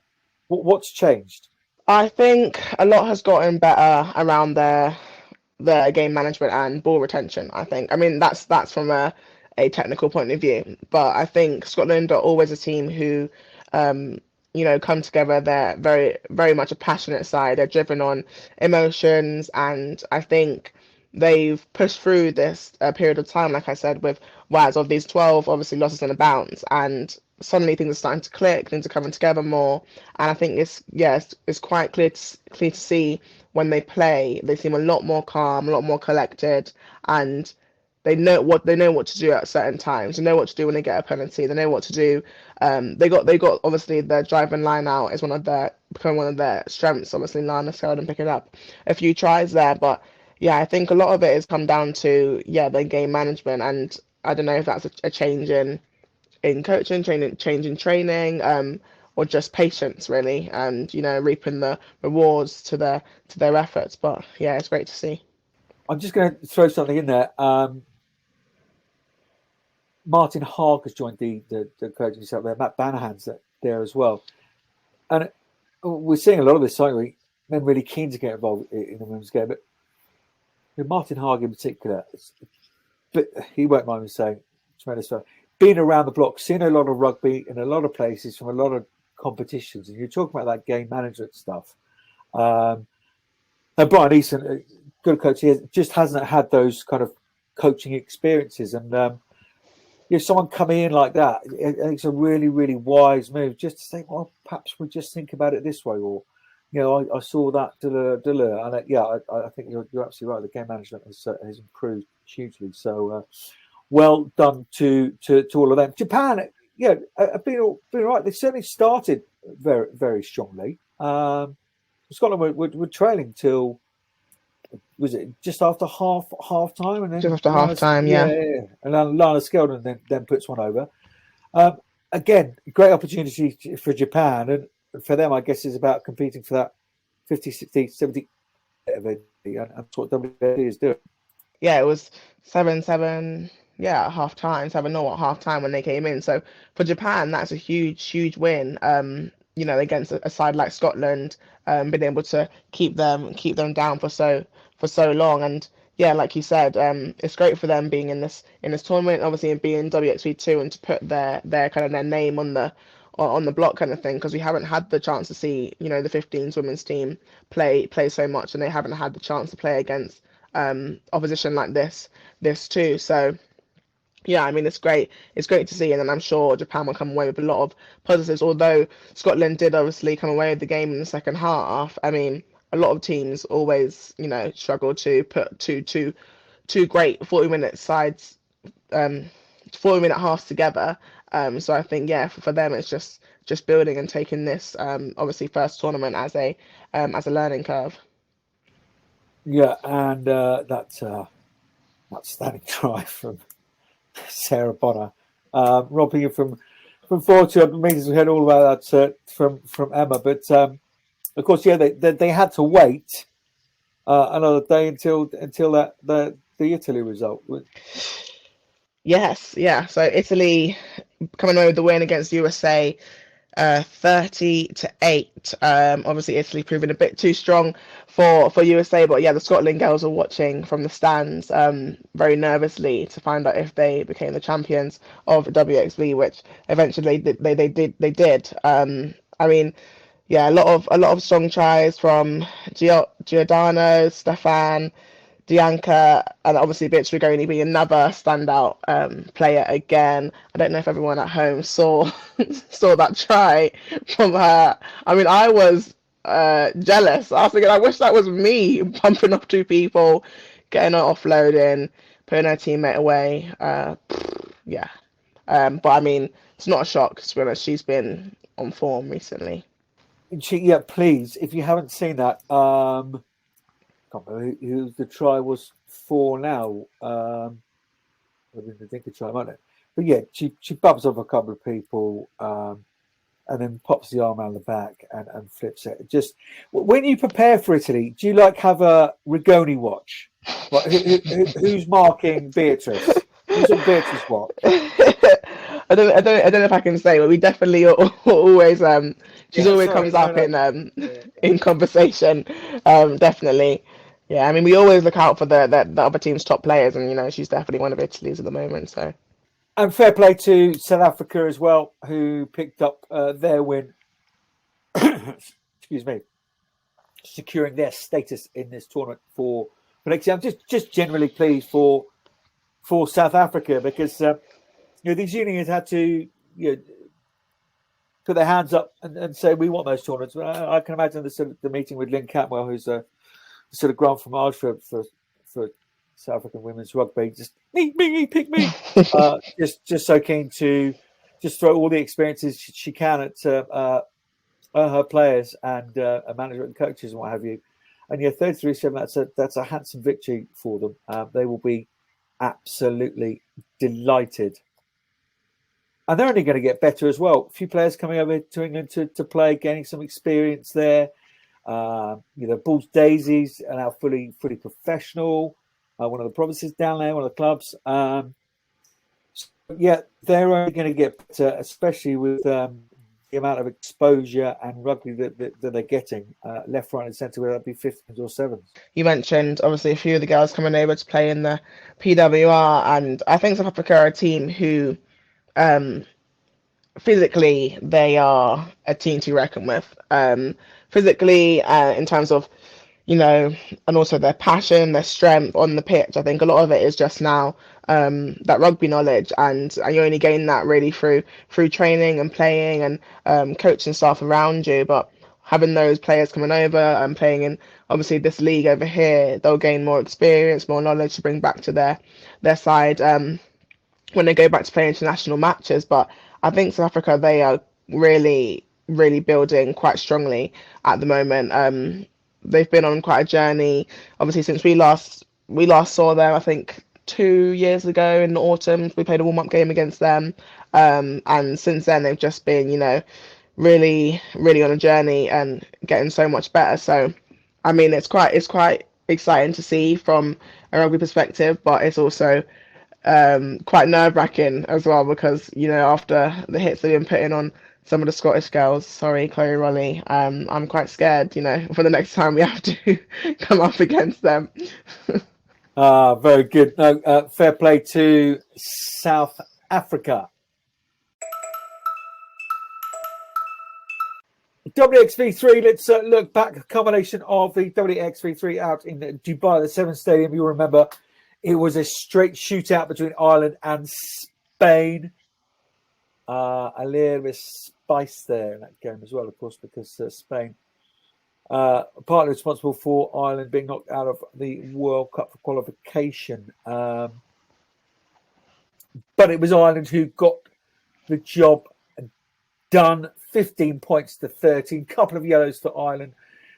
What's changed? I think a lot has gotten better around their game management and ball retention. I mean that's from a technical point of view, but I think Scotland are always a team who come together. They're very, very much a passionate side. They're driven on emotions, and I think they've pushed through this period of time, like I said, with Waz of these 12 obviously losses on a bounce, and suddenly things are starting to click, things are coming together more, and I think it's quite clear to see when they play. They seem a lot more calm, a lot more collected, and they know what to do at certain times. They know what to do when they get a penalty. They know what to do. They got obviously their drive and line out is become one of their strengths. Obviously, Lana seldom picking up a few tries there, but yeah, I think a lot of it has come down to their game management, and I don't know if that's a change in coaching, change in training, or just patience really, and reaping the rewards to their efforts. But yeah, it's great to see. I'm just going to throw something in there. Martin Haag has joined the coaching staff there. Matt Banahan's there as well, and we're seeing a lot of this, aren't we? men really keen to get involved in the women's game. But Martin Haag in particular, but he won't mind me saying, tremendous fun. Being around the block, seeing a lot of rugby in a lot of places from a lot of competitions, and you're talking about that game management stuff. And Brian Easton, good coach, he just hasn't had those kind of coaching experiences. And if someone coming in like that, it's a really, really wise move just to say, well, perhaps we just think about it this way, or I saw that, and I think you're absolutely right. The game management has improved hugely. So well done to all of them. Japan, have been all right. They certainly started very, very strongly. Scotland were trailing till, was it just after half time, and then Just after half time, yeah. And then Lana Skeldon then puts one over. Again, great opportunity for Japan, and for them, I guess, is about competing for that 50, 60, 70 event, and that's what WRP is doing. Yeah, it was 7-7. Yeah, at half time, 7-0 at half time when they came in. So for Japan, that's a huge win. Against a side like Scotland, being able to keep them down for so long. And yeah, like you said, it's great for them being in this tournament, obviously, and being WXV2, and to put their kind of their name on the block kind of thing, because we haven't had the chance to see the 15s women's team play so much, and they haven't had the chance to play against opposition like this too. So yeah, I mean, it's great to see, and then I'm sure Japan will come away with a lot of positives, although Scotland did obviously come away with the game in the second half. I mean, a lot of teams always struggle to put two great 40-minute sides 40-minute halves together. So I think, yeah, for them it's just building and taking this obviously first tournament as a learning curve. Yeah, and that's outstanding try from Sarah Bonar, robbing you from 4-2 meetings. We heard all about that from Emma, but of course, yeah, they had to wait another day until the Italy result. Yes, yeah. So Italy coming away with the win against USA, 30-8. Obviously Italy proving a bit too strong for USA, but yeah, the Scotland girls are watching from the stands very nervously to find out if they became the champions of WXV, which eventually they did. I mean, yeah, a lot of strong tries from Giordano, Stefan, Dianca, and obviously Beatrice Rigoni being another standout player again. I don't know if everyone at home saw that try from her. I mean, I was jealous. I was thinking, I wish that was me bumping off two people, getting her offloading, putting her teammate away. Yeah. But I mean, it's not a shock, to be honest. She's been on form recently. Yeah, please, if you haven't seen that, can't remember who the try was for now. I didn't think a try, might it? But yeah, she bumps off a couple of people, and then pops the arm around the back and flips it. Just when you prepare for Italy, do you have a Rigoni watch? Like, who's marking Beatrice? Who's on Beatrice's watch? I don't know if I can say, but we definitely always she's always comes up in conversation. Definitely. Yeah, I mean, we always look out for the other team's top players, and she's definitely one of Italy's at the moment. So, and fair play to South Africa as well, who picked up their win. Excuse me, securing their status in this tournament for next year. I'm just generally pleased for South Africa, because these unions had to put their hands up and say we want those tournaments. I can imagine the meeting with Lynn Catwell, who's a sort of grand fromage for South African women's rugby. Just me, pick me. just so keen to just throw all the experiences she can at her players and management and coaches and what have you. And 33-7. That's a handsome victory for them. They will be absolutely delighted. And they're only going to get better as well. A few players coming over to England to play, gaining some experience there. Bulls Daisies are now fully professional. One of the provinces down there, one of the clubs. They're only going to get better, especially with amount of exposure and rugby that they're getting left, right, and centre, whether that be 15s or 7s. You mentioned obviously a few of the girls coming over to play in the PWR, and I think South Africa are a team who physically they are a team to reckon with. Physically, in terms of, you know, and also their passion, their strength on the pitch. I think a lot of it is just now that rugby knowledge, and you only gain that really through training and playing and coaching staff around you. But having those players coming over and playing in obviously this league over here, they'll gain more experience, more knowledge to bring back to their side when they go back to play international matches. But I think South Africa, they are really, really building quite strongly at the moment. They've been on quite a journey, obviously, since we last saw them, I think 2 years ago in the autumn. We played a warm-up game against them. And since then, they've just been, you know, really, really on a journey and getting so much better. So, I mean, it's quite exciting to see from a rugby perspective, but it's also quite nerve-wracking as well, because, you know, after the hits they've been putting on some of the Scottish girls, sorry, Chloe Rolly, I'm quite scared, you know, for the next time we have to come up against them. Very good. No, fair play to South Africa. WXV3, let's look back. A combination of the WXV3 out in Dubai, the 7 Stadium. You'll remember it was a straight shootout between Ireland and Spain. A little bit of spice there in that game as well, of course, because Spain partly responsible for Ireland being knocked out of the World Cup for qualification. But it was Ireland who got the job done. 15 points to 13, couple of yellows for Ireland.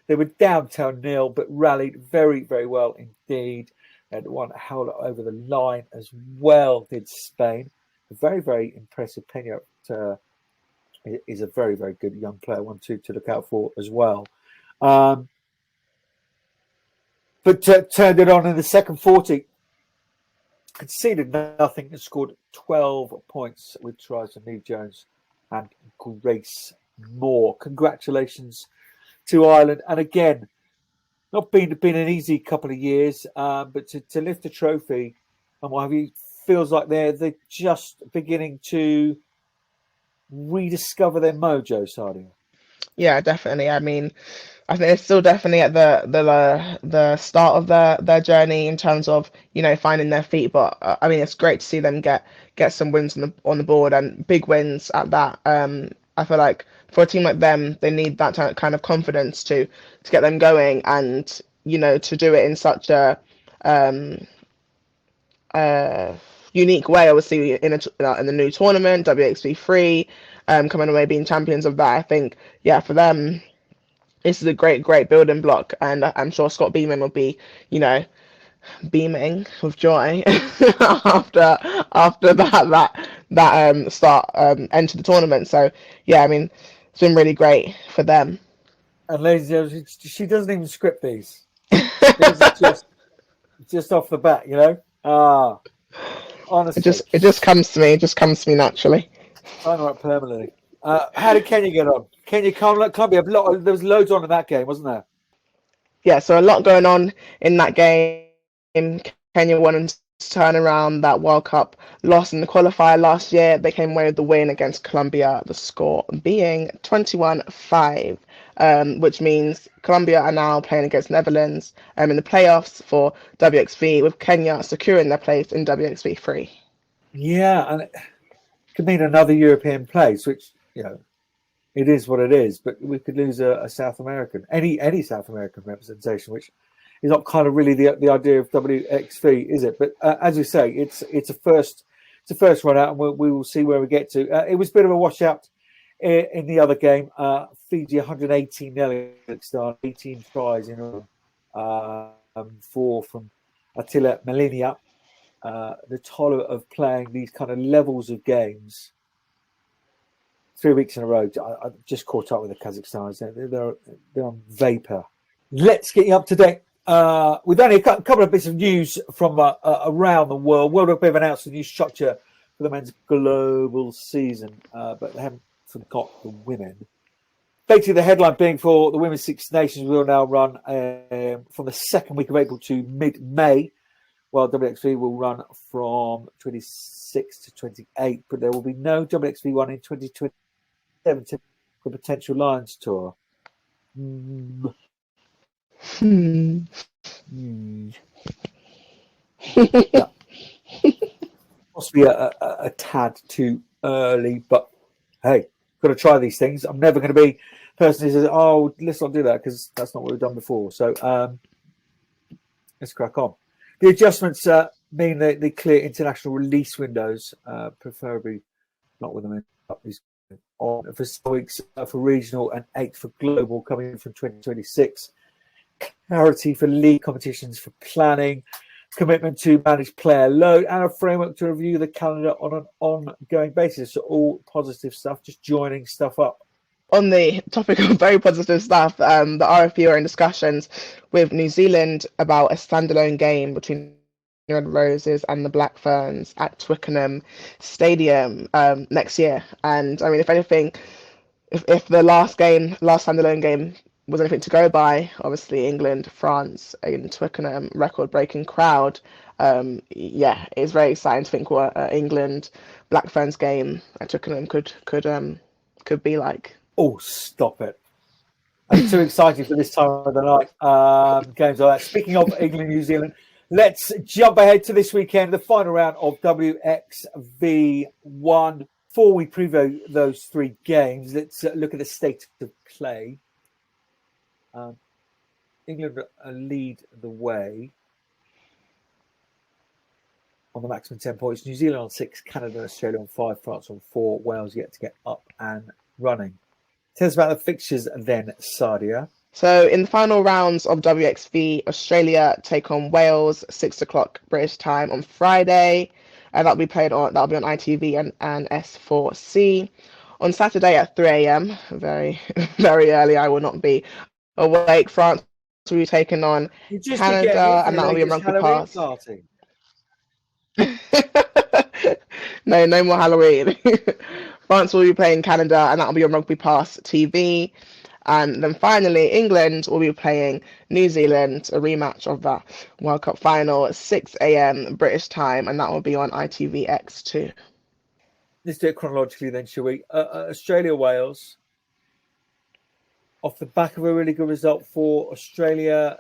They were down 10-0, but rallied very, very well indeed. And one held it over the line as well, did Spain. A very, very impressive Pena is a very, very good young player, one to look out for as well. But turned it on in the second 40. Conceded nothing and scored 12 points with tries from Neve Jones and Grace Moore. Congratulations to Ireland. And again, not been an easy couple of years, but to lift a trophy and what have you, feels like they're just beginning to rediscover their mojo, Sadia. Yeah, definitely. I mean, I think it's still definitely at the start of their journey in terms of, you know, finding their feet. But I mean, it's great to see them get some wins on the board, and big wins at that. I feel like for a team like them, they need that kind of confidence to get them going, and, you know, to do it in such a unique way. Obviously, in the new tournament, WXV3, coming away being champions of that. I think, yeah, for them, this is a great building block, and I'm sure Scott Beeman will be, you know, beaming with joy after that start enter the tournament. So yeah, I mean, it's been really great for them. And ladies and gentlemen, she doesn't even script these. These are just off the bat, you know. Honestly, it just comes to me. It just comes to me naturally. Sign her up permanently. How did Kenya get on? Kenya can't be a lot. There was loads on in that game, wasn't there? Yeah, so a lot going on in that game. Kenya wanted to turn around that World Cup loss in the qualifier last year. They came away with the win against Colombia, the score being 21-5, which means Colombia are now playing against Netherlands in the playoffs for WXV, with Kenya securing their place in WXV3. Yeah, and it could mean another European place, which, you know, it is what it is. But we could lose a South American, any South American representation, which is not kind of really the idea of WXV, is it? But as we say, it's a first run out, and we will see where we get to. It was a bit of a washout in the other game. Fiji 118-0 Kazakhstan, 18 tries in all, 4 from Attila Melinia. The toll of playing these kind of levels of games 3 weeks in a row. I just caught up with the Kazakhstans. They're on vapor. Let's get you up to date with only a couple of bits of news from around the world. World Rugby have announced a new structure for the men's global season, but they haven't forgot the women. Basically, the headline being for the Women's Six Nations will now run from the second week of April to mid-May, while WXV will run from 26 to 28, but there will be no WXV one in 2027 for potential Lions tour. Yeah. Possibly a tad too early, but hey, got to try these things. I'm never going to be a person who says, "Oh, let's not do that," because that's not what we've done before. So let's crack on. The adjustments mean that the clear international release windows, preferably not with them on for 6 weeks for regional and 8 for global, coming in from 2026. Clarity for league competitions for planning, commitment to manage player load, and a framework to review the calendar on an ongoing basis. So all positive stuff, just joining stuff up. On the topic of very positive stuff, the RFP are in discussions with New Zealand about a standalone game between Red Roses and the Black Ferns at Twickenham Stadium next year. And I mean, if anything, if the last standalone game was anything to go by, obviously England, France in Twickenham, record-breaking crowd. Yeah, it's very exciting to think what England Black Ferns game at Twickenham could be like. Oh, stop it! I'm too excited for this time of the night. Games like that. Speaking of England, New Zealand, let's jump ahead to this weekend, the final round of wXV1. Before we preview those 3 games, let's look at the state of play. England lead the way on the maximum 10 points. New Zealand on 6, Canada and Australia on 5, France on 4, Wales yet to get up and running. Tell us about the fixtures then, Sadia. So in the final rounds of wXV, Australia take on Wales, 6 o'clock British time on Friday. And that'll be on ITV and S4C. On Saturday at 3 a.m, very, very early, I will not be awake. France will be taking on Canada, and that'll be a rugby pass. No more Halloween. France will be playing Canada, and that'll be on Rugby Pass TV. And then finally, England will be playing New Zealand, a rematch of that World Cup final at 6 a.m. British time, and that will be on ITVX2. Let's do it chronologically then, shall we? Australia, Wales. Off the back of a really good result for Australia,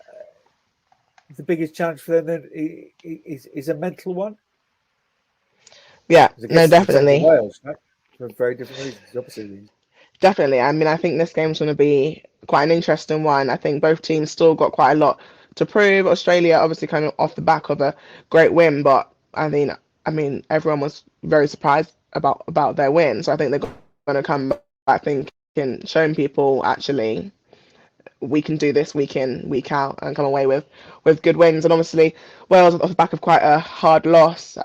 the biggest challenge for them then is a mental one. Yeah, no, definitely. Wales, right? For very different reasons, obviously. Definitely. I mean, I think this game's going to be quite an interesting one. I think both teams still got quite a lot to prove. Australia obviously kind of off the back of a great win, but I mean, everyone was very surprised about their win. So I think they're going to come back thinking, showing people actually we can do this week in, week out, and come away with good wins. And obviously, Wales off the back of quite a hard loss.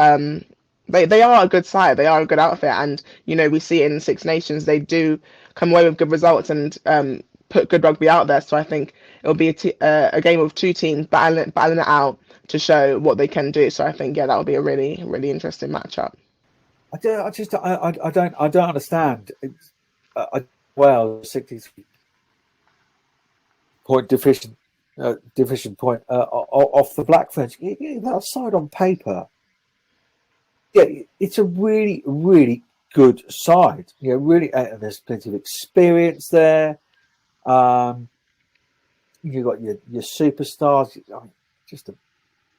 They are a good side. They are a good outfit, and we see it in Six Nations. They do come away with good results and put good rugby out there. So I think it'll be a game of 2 teams battling it out to show what they can do. So I think that'll be a really, really interesting matchup. I don't understand. Well, 63 point division point off the Black Ferns. That side on paper. Yeah, it's a really, really good side. Really, there's plenty of experience there. You've got your superstars. Just a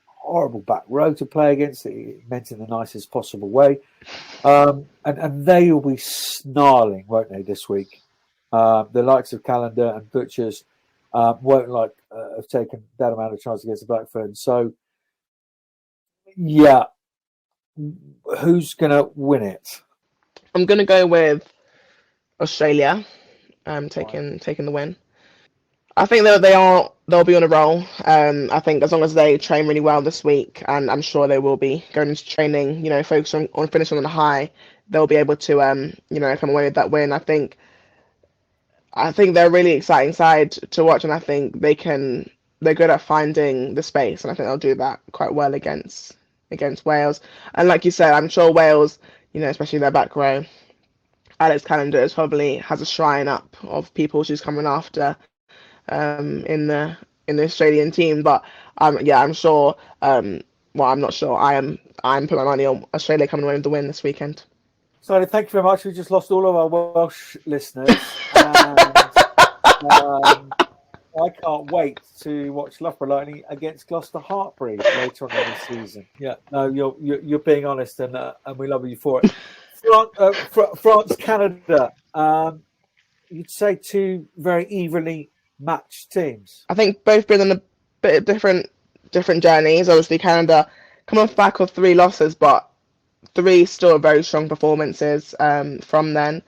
horrible back row to play against. It meant in the nicest possible way. And they will be snarling, won't they, this week? The likes of Calendar and Butchers won't have taken that amount of chance against the Black Ferns. So, yeah. Who's going to win it? I'm going to go with Australia. Taking the win. I think they'll be on a roll. I think as long as they train really well this week, and I'm sure they will be going into training, focus on finishing on a high, they'll be able to come away with that win. I think they're a really exciting side to watch, and I think they're good at finding the space, and I think they'll do that quite well against Wales. And like you said, I'm sure Wales, especially their back row, Alex calendar is probably has a shrine up of people she's coming after in the Australian team. But I'm sure. Well, I'm not sure. I'm putting my money on Australia coming away with the win this weekend. So thank you very much. We just lost all of our Welsh listeners. And, I can't wait to watch Loughborough Lightning against Gloucester Hartbury later on in the season. Yeah, no, you're being honest, and we love you for it. France, Canada. You'd say two very evenly matched teams. I think both been on a bit of different journeys. Obviously, Canada come off back of 3 losses, but 3 still very strong performances from them.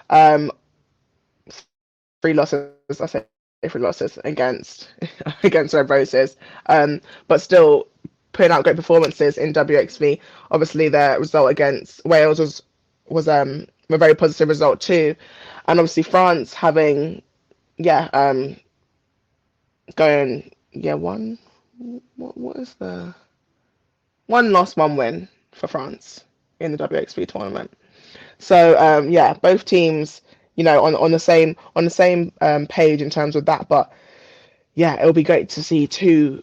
3 losses, I say 3 losses against Red Roses, but still putting out great performances in WXV. Obviously, their result against Wales was a very positive result too, and obviously France having going one. What is the 1 loss, 1 win for France in the WXV tournament? So both teams, on the same page in terms of that. But yeah, it'll be great to see 2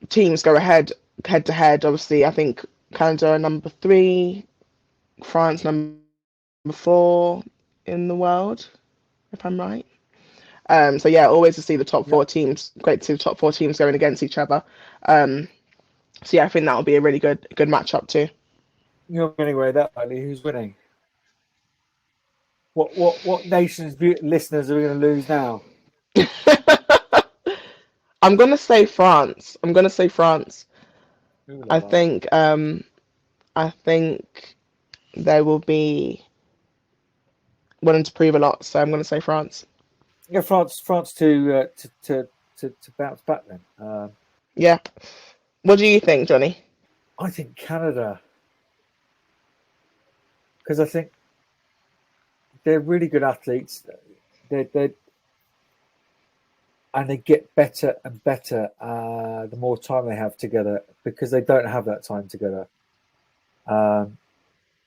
teams go head to head. Obviously, I think Canada are number 3, France number 4 in the world, if I'm right. So yeah, always to see the top 4 teams. Great to see the top 4 teams going against each other. So yeah, I think that will be a really good matchup too. You're going away that early. Who's winning? What nation's listeners are we going to lose now? I'm gonna say France. Ooh, I think they will be wanting to prove a lot. So I'm gonna say France. Yeah, France to bounce back then. Yeah. What do you think, Johnny? I think Canada, because I think they're really good athletes. They and they get better and better the more time they have together, because they don't have that time together.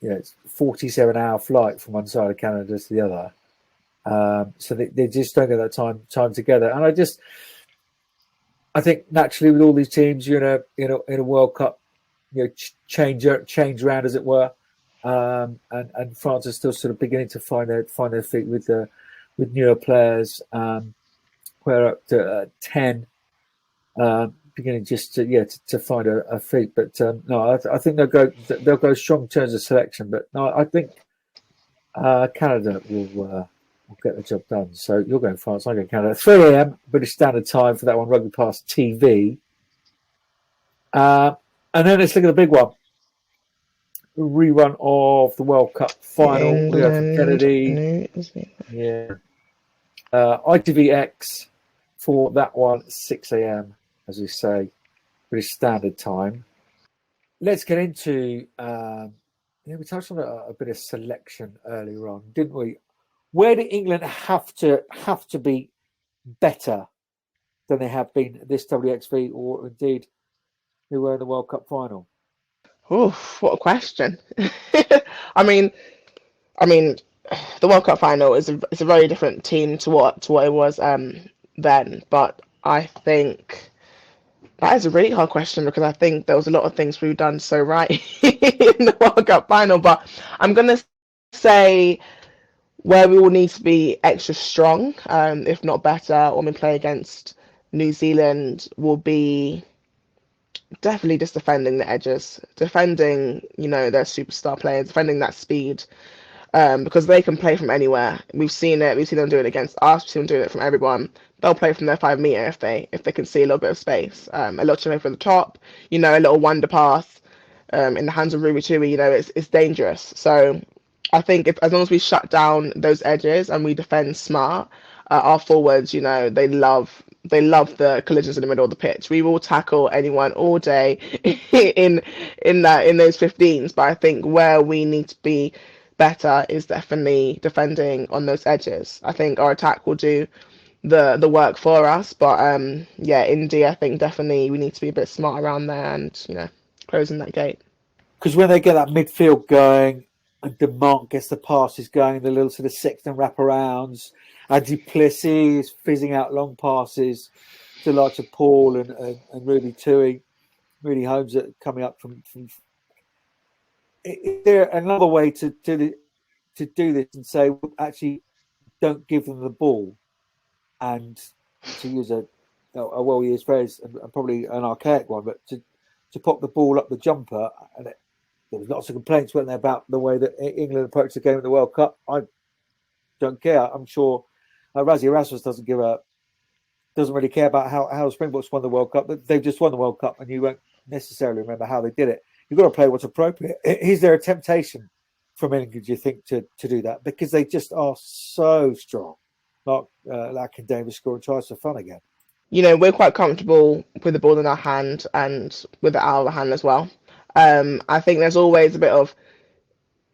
It's 47-hour flight from one side of Canada to the other. So they just don't get that time together. And I think naturally with all these teams, you're in a World Cup, change round, as it were. And France is still sort of beginning to find their feet with newer players. We're up to 10, beginning just to find a feet. But no, I think they'll go strong in terms of selection. But no, I think Canada will get the job done. So you're going France, I'm going Canada. 3 a.m. British Standard Time for that one, Rugby Pass TV. And then let's look at the big one. Rerun of the World Cup final. We have from Kennedy. Yeah. ITVX for that one, 6 a.m. as we say, British Standard Time. Let's get into. We touched on a bit of selection earlier on, didn't we? Where do England have to be better than they have been this WXV, or indeed who were in the World Cup final? Oof, what a question. I mean, the World Cup final is a very different team to what it was then. But I think that is a really hard question, because I think there was a lot of things we've done so right in the World Cup final. But I'm gonna say where we will need to be extra strong, if not better, when we play against New Zealand, will be definitely just defending the edges, defending, their superstar players, defending that speed, because they can play from anywhere. We've seen them do it against us, we've seen them do it from everyone. They'll play from their 5 meter if they can see a little bit of space. A little chip over the top, a little wonder pass in the hands of Ruby Tui, it's dangerous. So I think as long as we shut down those edges and we defend smart, our forwards, they love the collisions in the middle of the pitch. We will tackle anyone all day in those 15s. But I think where we need to be better is definitely defending on those edges. I think our attack will do the work for us. But Indy, I think definitely we need to be a bit smart around there and closing that gate. Because when they get that midfield going, and Demont gets the passes going, the little sort of Sexton wraparounds, and Duplessis is fizzing out long passes to likes of Paul and Ruby Tui, Rudy Holmes coming up from. Is there another way to do this and say, well, actually, don't give them the ball, and to use a well-used phrase and probably an archaic one, but to pop the ball up the jumper, and there was lots of complaints, weren't there, about the way that England approached the game at the World Cup. I don't care. I'm sure Razzie Erasmus doesn't really care about how the Springboks won the World Cup, but they've just won the World Cup, and you won't necessarily remember how they did it. You've got to play what's appropriate. Is there a temptation from England, do you think, to do that? Because they just are so strong, not lacking Davis scoring tries for fun again. We're quite comfortable with the ball in our hand and with it out of our hand as well. I think there's always a bit of,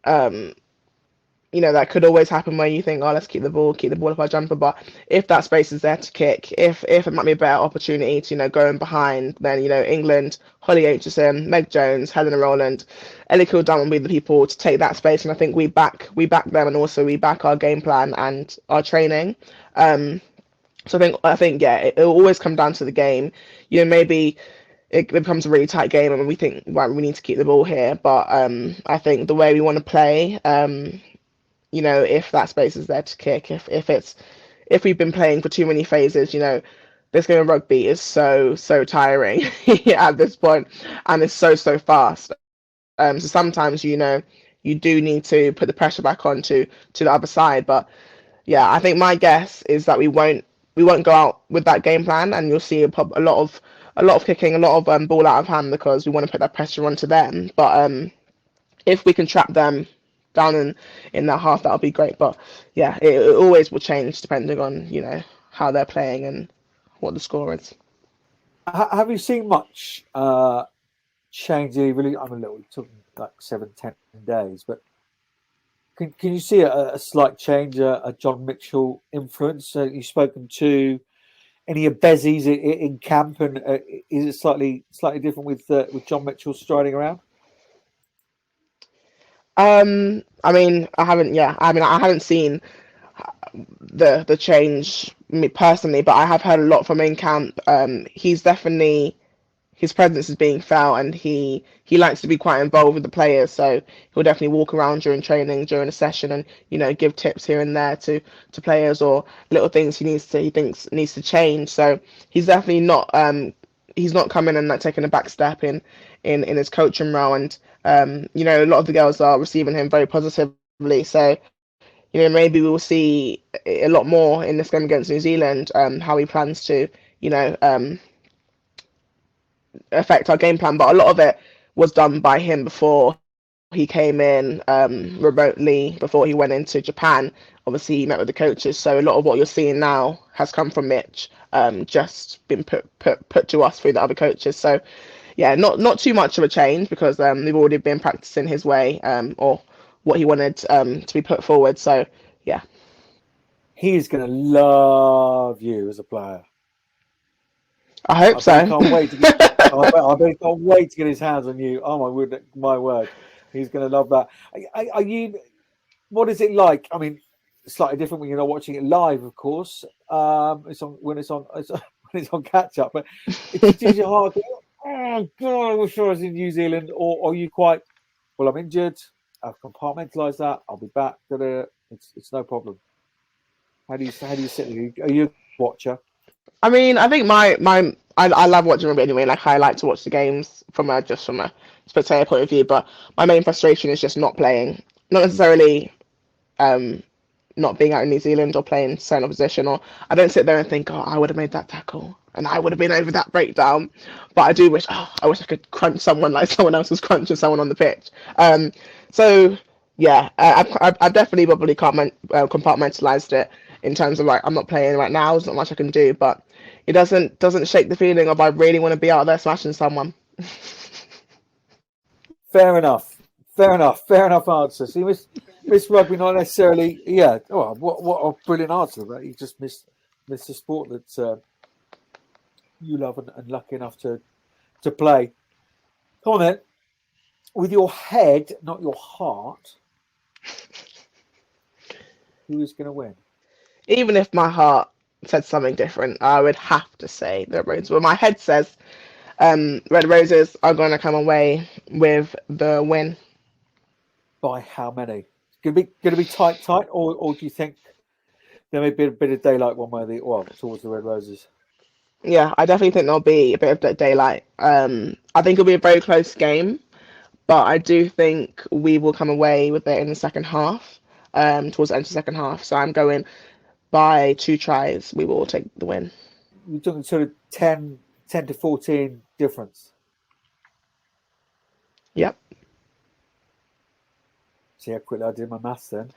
that could always happen where you think, oh, let's keep the ball up our jumper. But if that space is there to kick, if it might be a better opportunity to, go in behind, then, England, Holly Aitchison, Meg Jones, Helena Rowland, Ellie Kildown will be the people to take that space. And I think we back them, and also we back our game plan and our training. So I think, yeah, it'll always come down to the game. Maybe it becomes a really tight game and we think, right, we need to keep the ball here. But I think the way we want to play, if that space is there to kick, if we've been playing for too many phases, this game of rugby is so tiring at this point, and it's so fast. So sometimes, you do need to put the pressure back on to the other side. But yeah, I think my guess is that we won't go out with that game plan, and you'll see a lot of kicking, a lot of ball out of hand, because we want to put that pressure onto them. But if we can trap them down in that half, that'll be great. But yeah, it always will change depending on how they're playing and what the score is. Have you seen much change? Really, I'm a little talking like 7-10 days, but can you see a slight change, a John Mitchell influence? You've spoken to any of Bezies in camp, and is it slightly different with John Mitchell striding around? I haven't seen the change me personally, but I have heard a lot from in camp. He's definitely, his presence is being felt, and he likes to be quite involved with the players. So he'll definitely walk around during training, during a session, and give tips here and there to players, or little things he thinks needs to change. So he's definitely not he's not coming and like taking a back step in his coaching role. And a lot of the girls are receiving him very positively. So maybe we will see a lot more in this game against New Zealand, how he plans to affect our game plan. But a lot of it was done by him before he came in, remotely, before he went into Japan. Obviously he met with the coaches, so a lot of what you're seeing now has come from Mitch, just been put to us through the other coaches. So yeah, not too much of a change, because we've already been practicing his way, or what he wanted to be put forward. So yeah, he's going to love you as a player. I hope so. I can't wait to can't wait to get his hands on you. Oh my word, he's going to love that. Are you? What is it like? I mean, it's slightly different when you're not watching it live, of course. It's on catch up, but it's your heart. Oh God, I wish I was in New Zealand. Or are you quite? Well, I'm injured. I've compartmentalised that. I'll be back. It's no problem. How do you sit? Are you a watcher? I mean, I think I love watching rugby anyway. Like, I like to watch the games from a spectator point of view. But my main frustration is just not playing. Not necessarily not being out in New Zealand or playing certain opposition. Or I don't sit there and think, oh, I would have made that tackle and I would have been over that breakdown. But I do wish, I could crunch someone like someone else was crunching someone on the pitch. So yeah, I've definitely probably compartmentalized it in terms of, like, I'm not playing right now. There's not much I can do, but it doesn't shake the feeling of I really want to be out there smashing someone. Fair enough answer. See, Miss Rugby, not necessarily. Yeah. Oh, what a brilliant answer! Right? You just missed the sport that you love and lucky enough to play. Come on then, with your head, not your heart. Who is going to win? Even if my heart said something different, I would have to say the Roses. But my head says Red Roses are going to come away with the win. By how many? Going to be tight, or do you think there may be a bit of daylight one way or towards the Red Roses? Yeah, I definitely think there'll be a bit of daylight. I think it'll be a very close game, but I do think we will come away with it in the second half, towards the end of the second half. So I'm going by 2 tries. We will take the win. You're talking sort of 10 to 14 difference. Yep. See how quickly I did my maths then.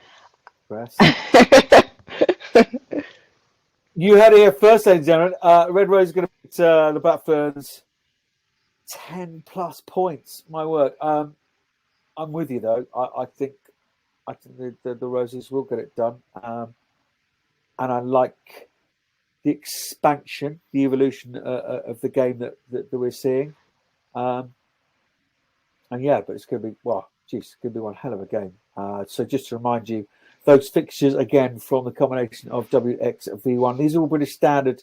You had it here first, ladies and gentlemen. Red Rose is going to beat the Black Ferns 10 plus points. My word. I'm with you though. I think the Roses will get it done. And I like the expansion, the evolution of the game that we're seeing. And yeah, but it's going to be it's going to be one hell of a game. So just to remind you, those fixtures again from the combination of wXV1. These are all British Standard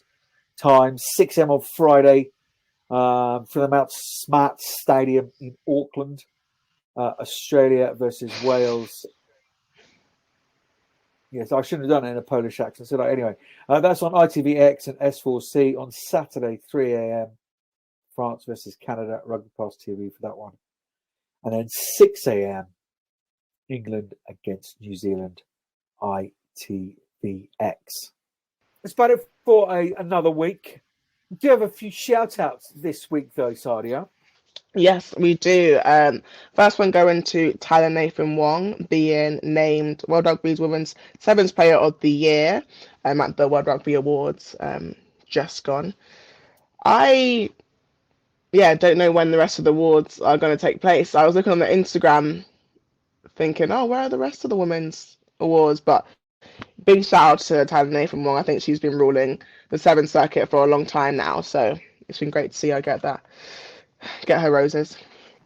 Time, 6 a.m. on Friday from the Mount Smart Stadium in Auckland. Australia versus Wales. Yes, I shouldn't have done it in a Polish accent, should I? Anyway, that's on ITVX and S4C on Saturday, 3 a.m. France versus Canada, Rugby Pass TV for that one. And then 6 a.m. England against New Zealand, ITVX. That's about it for another week. Do you have a few shout-outs this week, though, Sadia? Yes, we do. First one going to Tyler Nathan Wong, being named World Rugby's Women's Sevens Player of the Year at the World Rugby Awards just gone. I don't know when the rest of the awards are going to take place. I was looking on the Instagram thinking, oh, where are the rest of the women's awards? But big shout out to Tyler Nathan Wong. I think she's been ruling the Sevens circuit for a long time now. So it's been great to see her get her roses.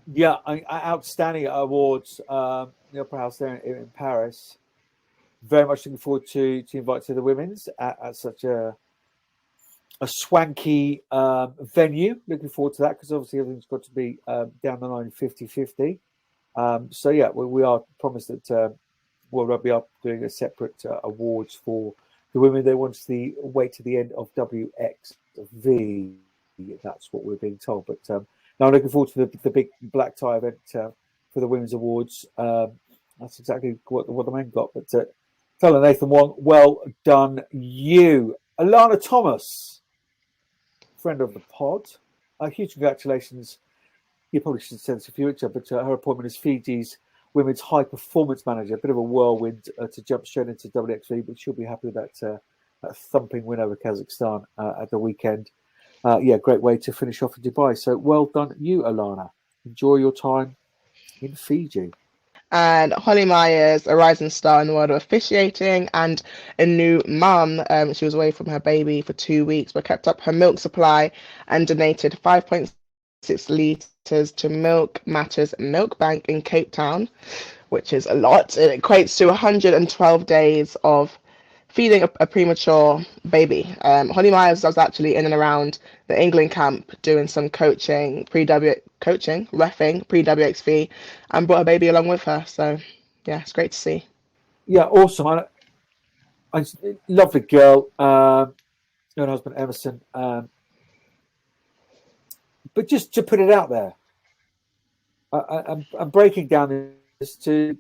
Yeah, outstanding awards. The Opera House there in Paris. Very much looking forward to invite to the women's at such a swanky venue. Looking forward to that because obviously everything's got to be down the line 50-50. So yeah, we are promised that World Rugby are doing a separate awards for the women. They want to wait to the end of wXV. That's what we're being told. But now I'm looking forward to the big black tie event for the women's awards. That's exactly what the men got. But Tyler Nathan Wong, well done you. Alana Thomas, friend of the pod. Huge congratulations. You probably should send this a few weeks ago, but her appointment as Fiji's women's high performance manager, a bit of a whirlwind to jump straight into WXV, but she'll be happy with that thumping win over Kazakhstan at the weekend. Great way to finish off in Dubai. So well done you, Alana. Enjoy your time in Fiji. And Holly Myers, a rising star in the world of officiating and a new mum. She was away from her baby for 2 weeks, but kept up her milk supply and donated 5.6 litres to Milk Matters Milk Bank in Cape Town, which is a lot. It equates to 112 days of feeding a premature baby. Holly Myers was actually in and around the England camp doing some reffing pre-WXV, and brought her baby along with her. So yeah, it's great to see. Yeah, awesome. I lovely girl. Her husband Emerson. But just to put it out there, I'm breaking down this to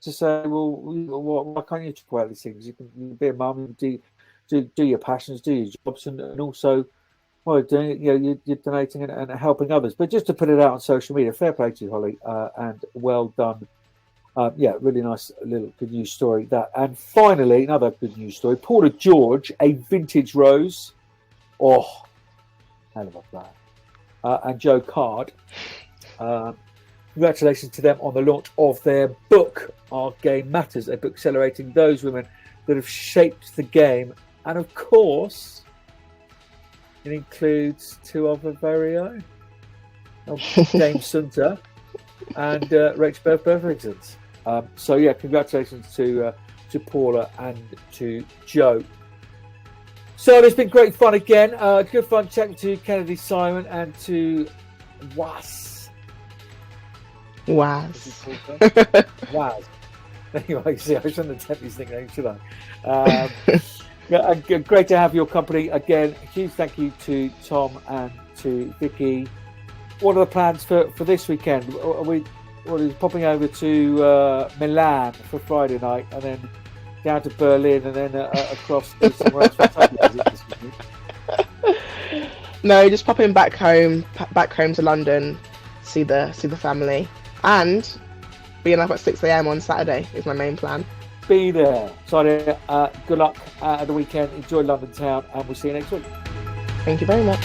say, well, why can't you talk about these things? You can be a mum, do your passions, do your jobs, and also while doing it, you're donating and helping others. But just to put it out on social media, fair play to you, Holly, and well done. Really nice little good news story. That, and finally, another good news story. Paula George, a vintage rose. Oh, hell of a player. And Joe Card. Congratulations to them on the launch of their book, Our Game Matters, a book celebrating those women that have shaped the game. And of course, it includes 2 of her very own, Dame Sunta and Rach Berthington's. So yeah, congratulations to Paula and to Joe. So it's been great fun again. Good fun chatting to Kennedy, Simon, and to Was. Anyway, see, I shouldn't attempt these nicknames, should I? Yeah, great to have your company again. Huge thank you to Tom and to Vicky. What are the plans for this weekend? Are we popping over to Milan for Friday night and then down to Berlin and then across to somewhere else for this weekend? No, just popping back home to London, see the family, and being up at 6 a.m. on Saturday is my main plan. Be there. Sadia, good luck at the weekend. Enjoy London town, and we'll see you next week. Thank you very much.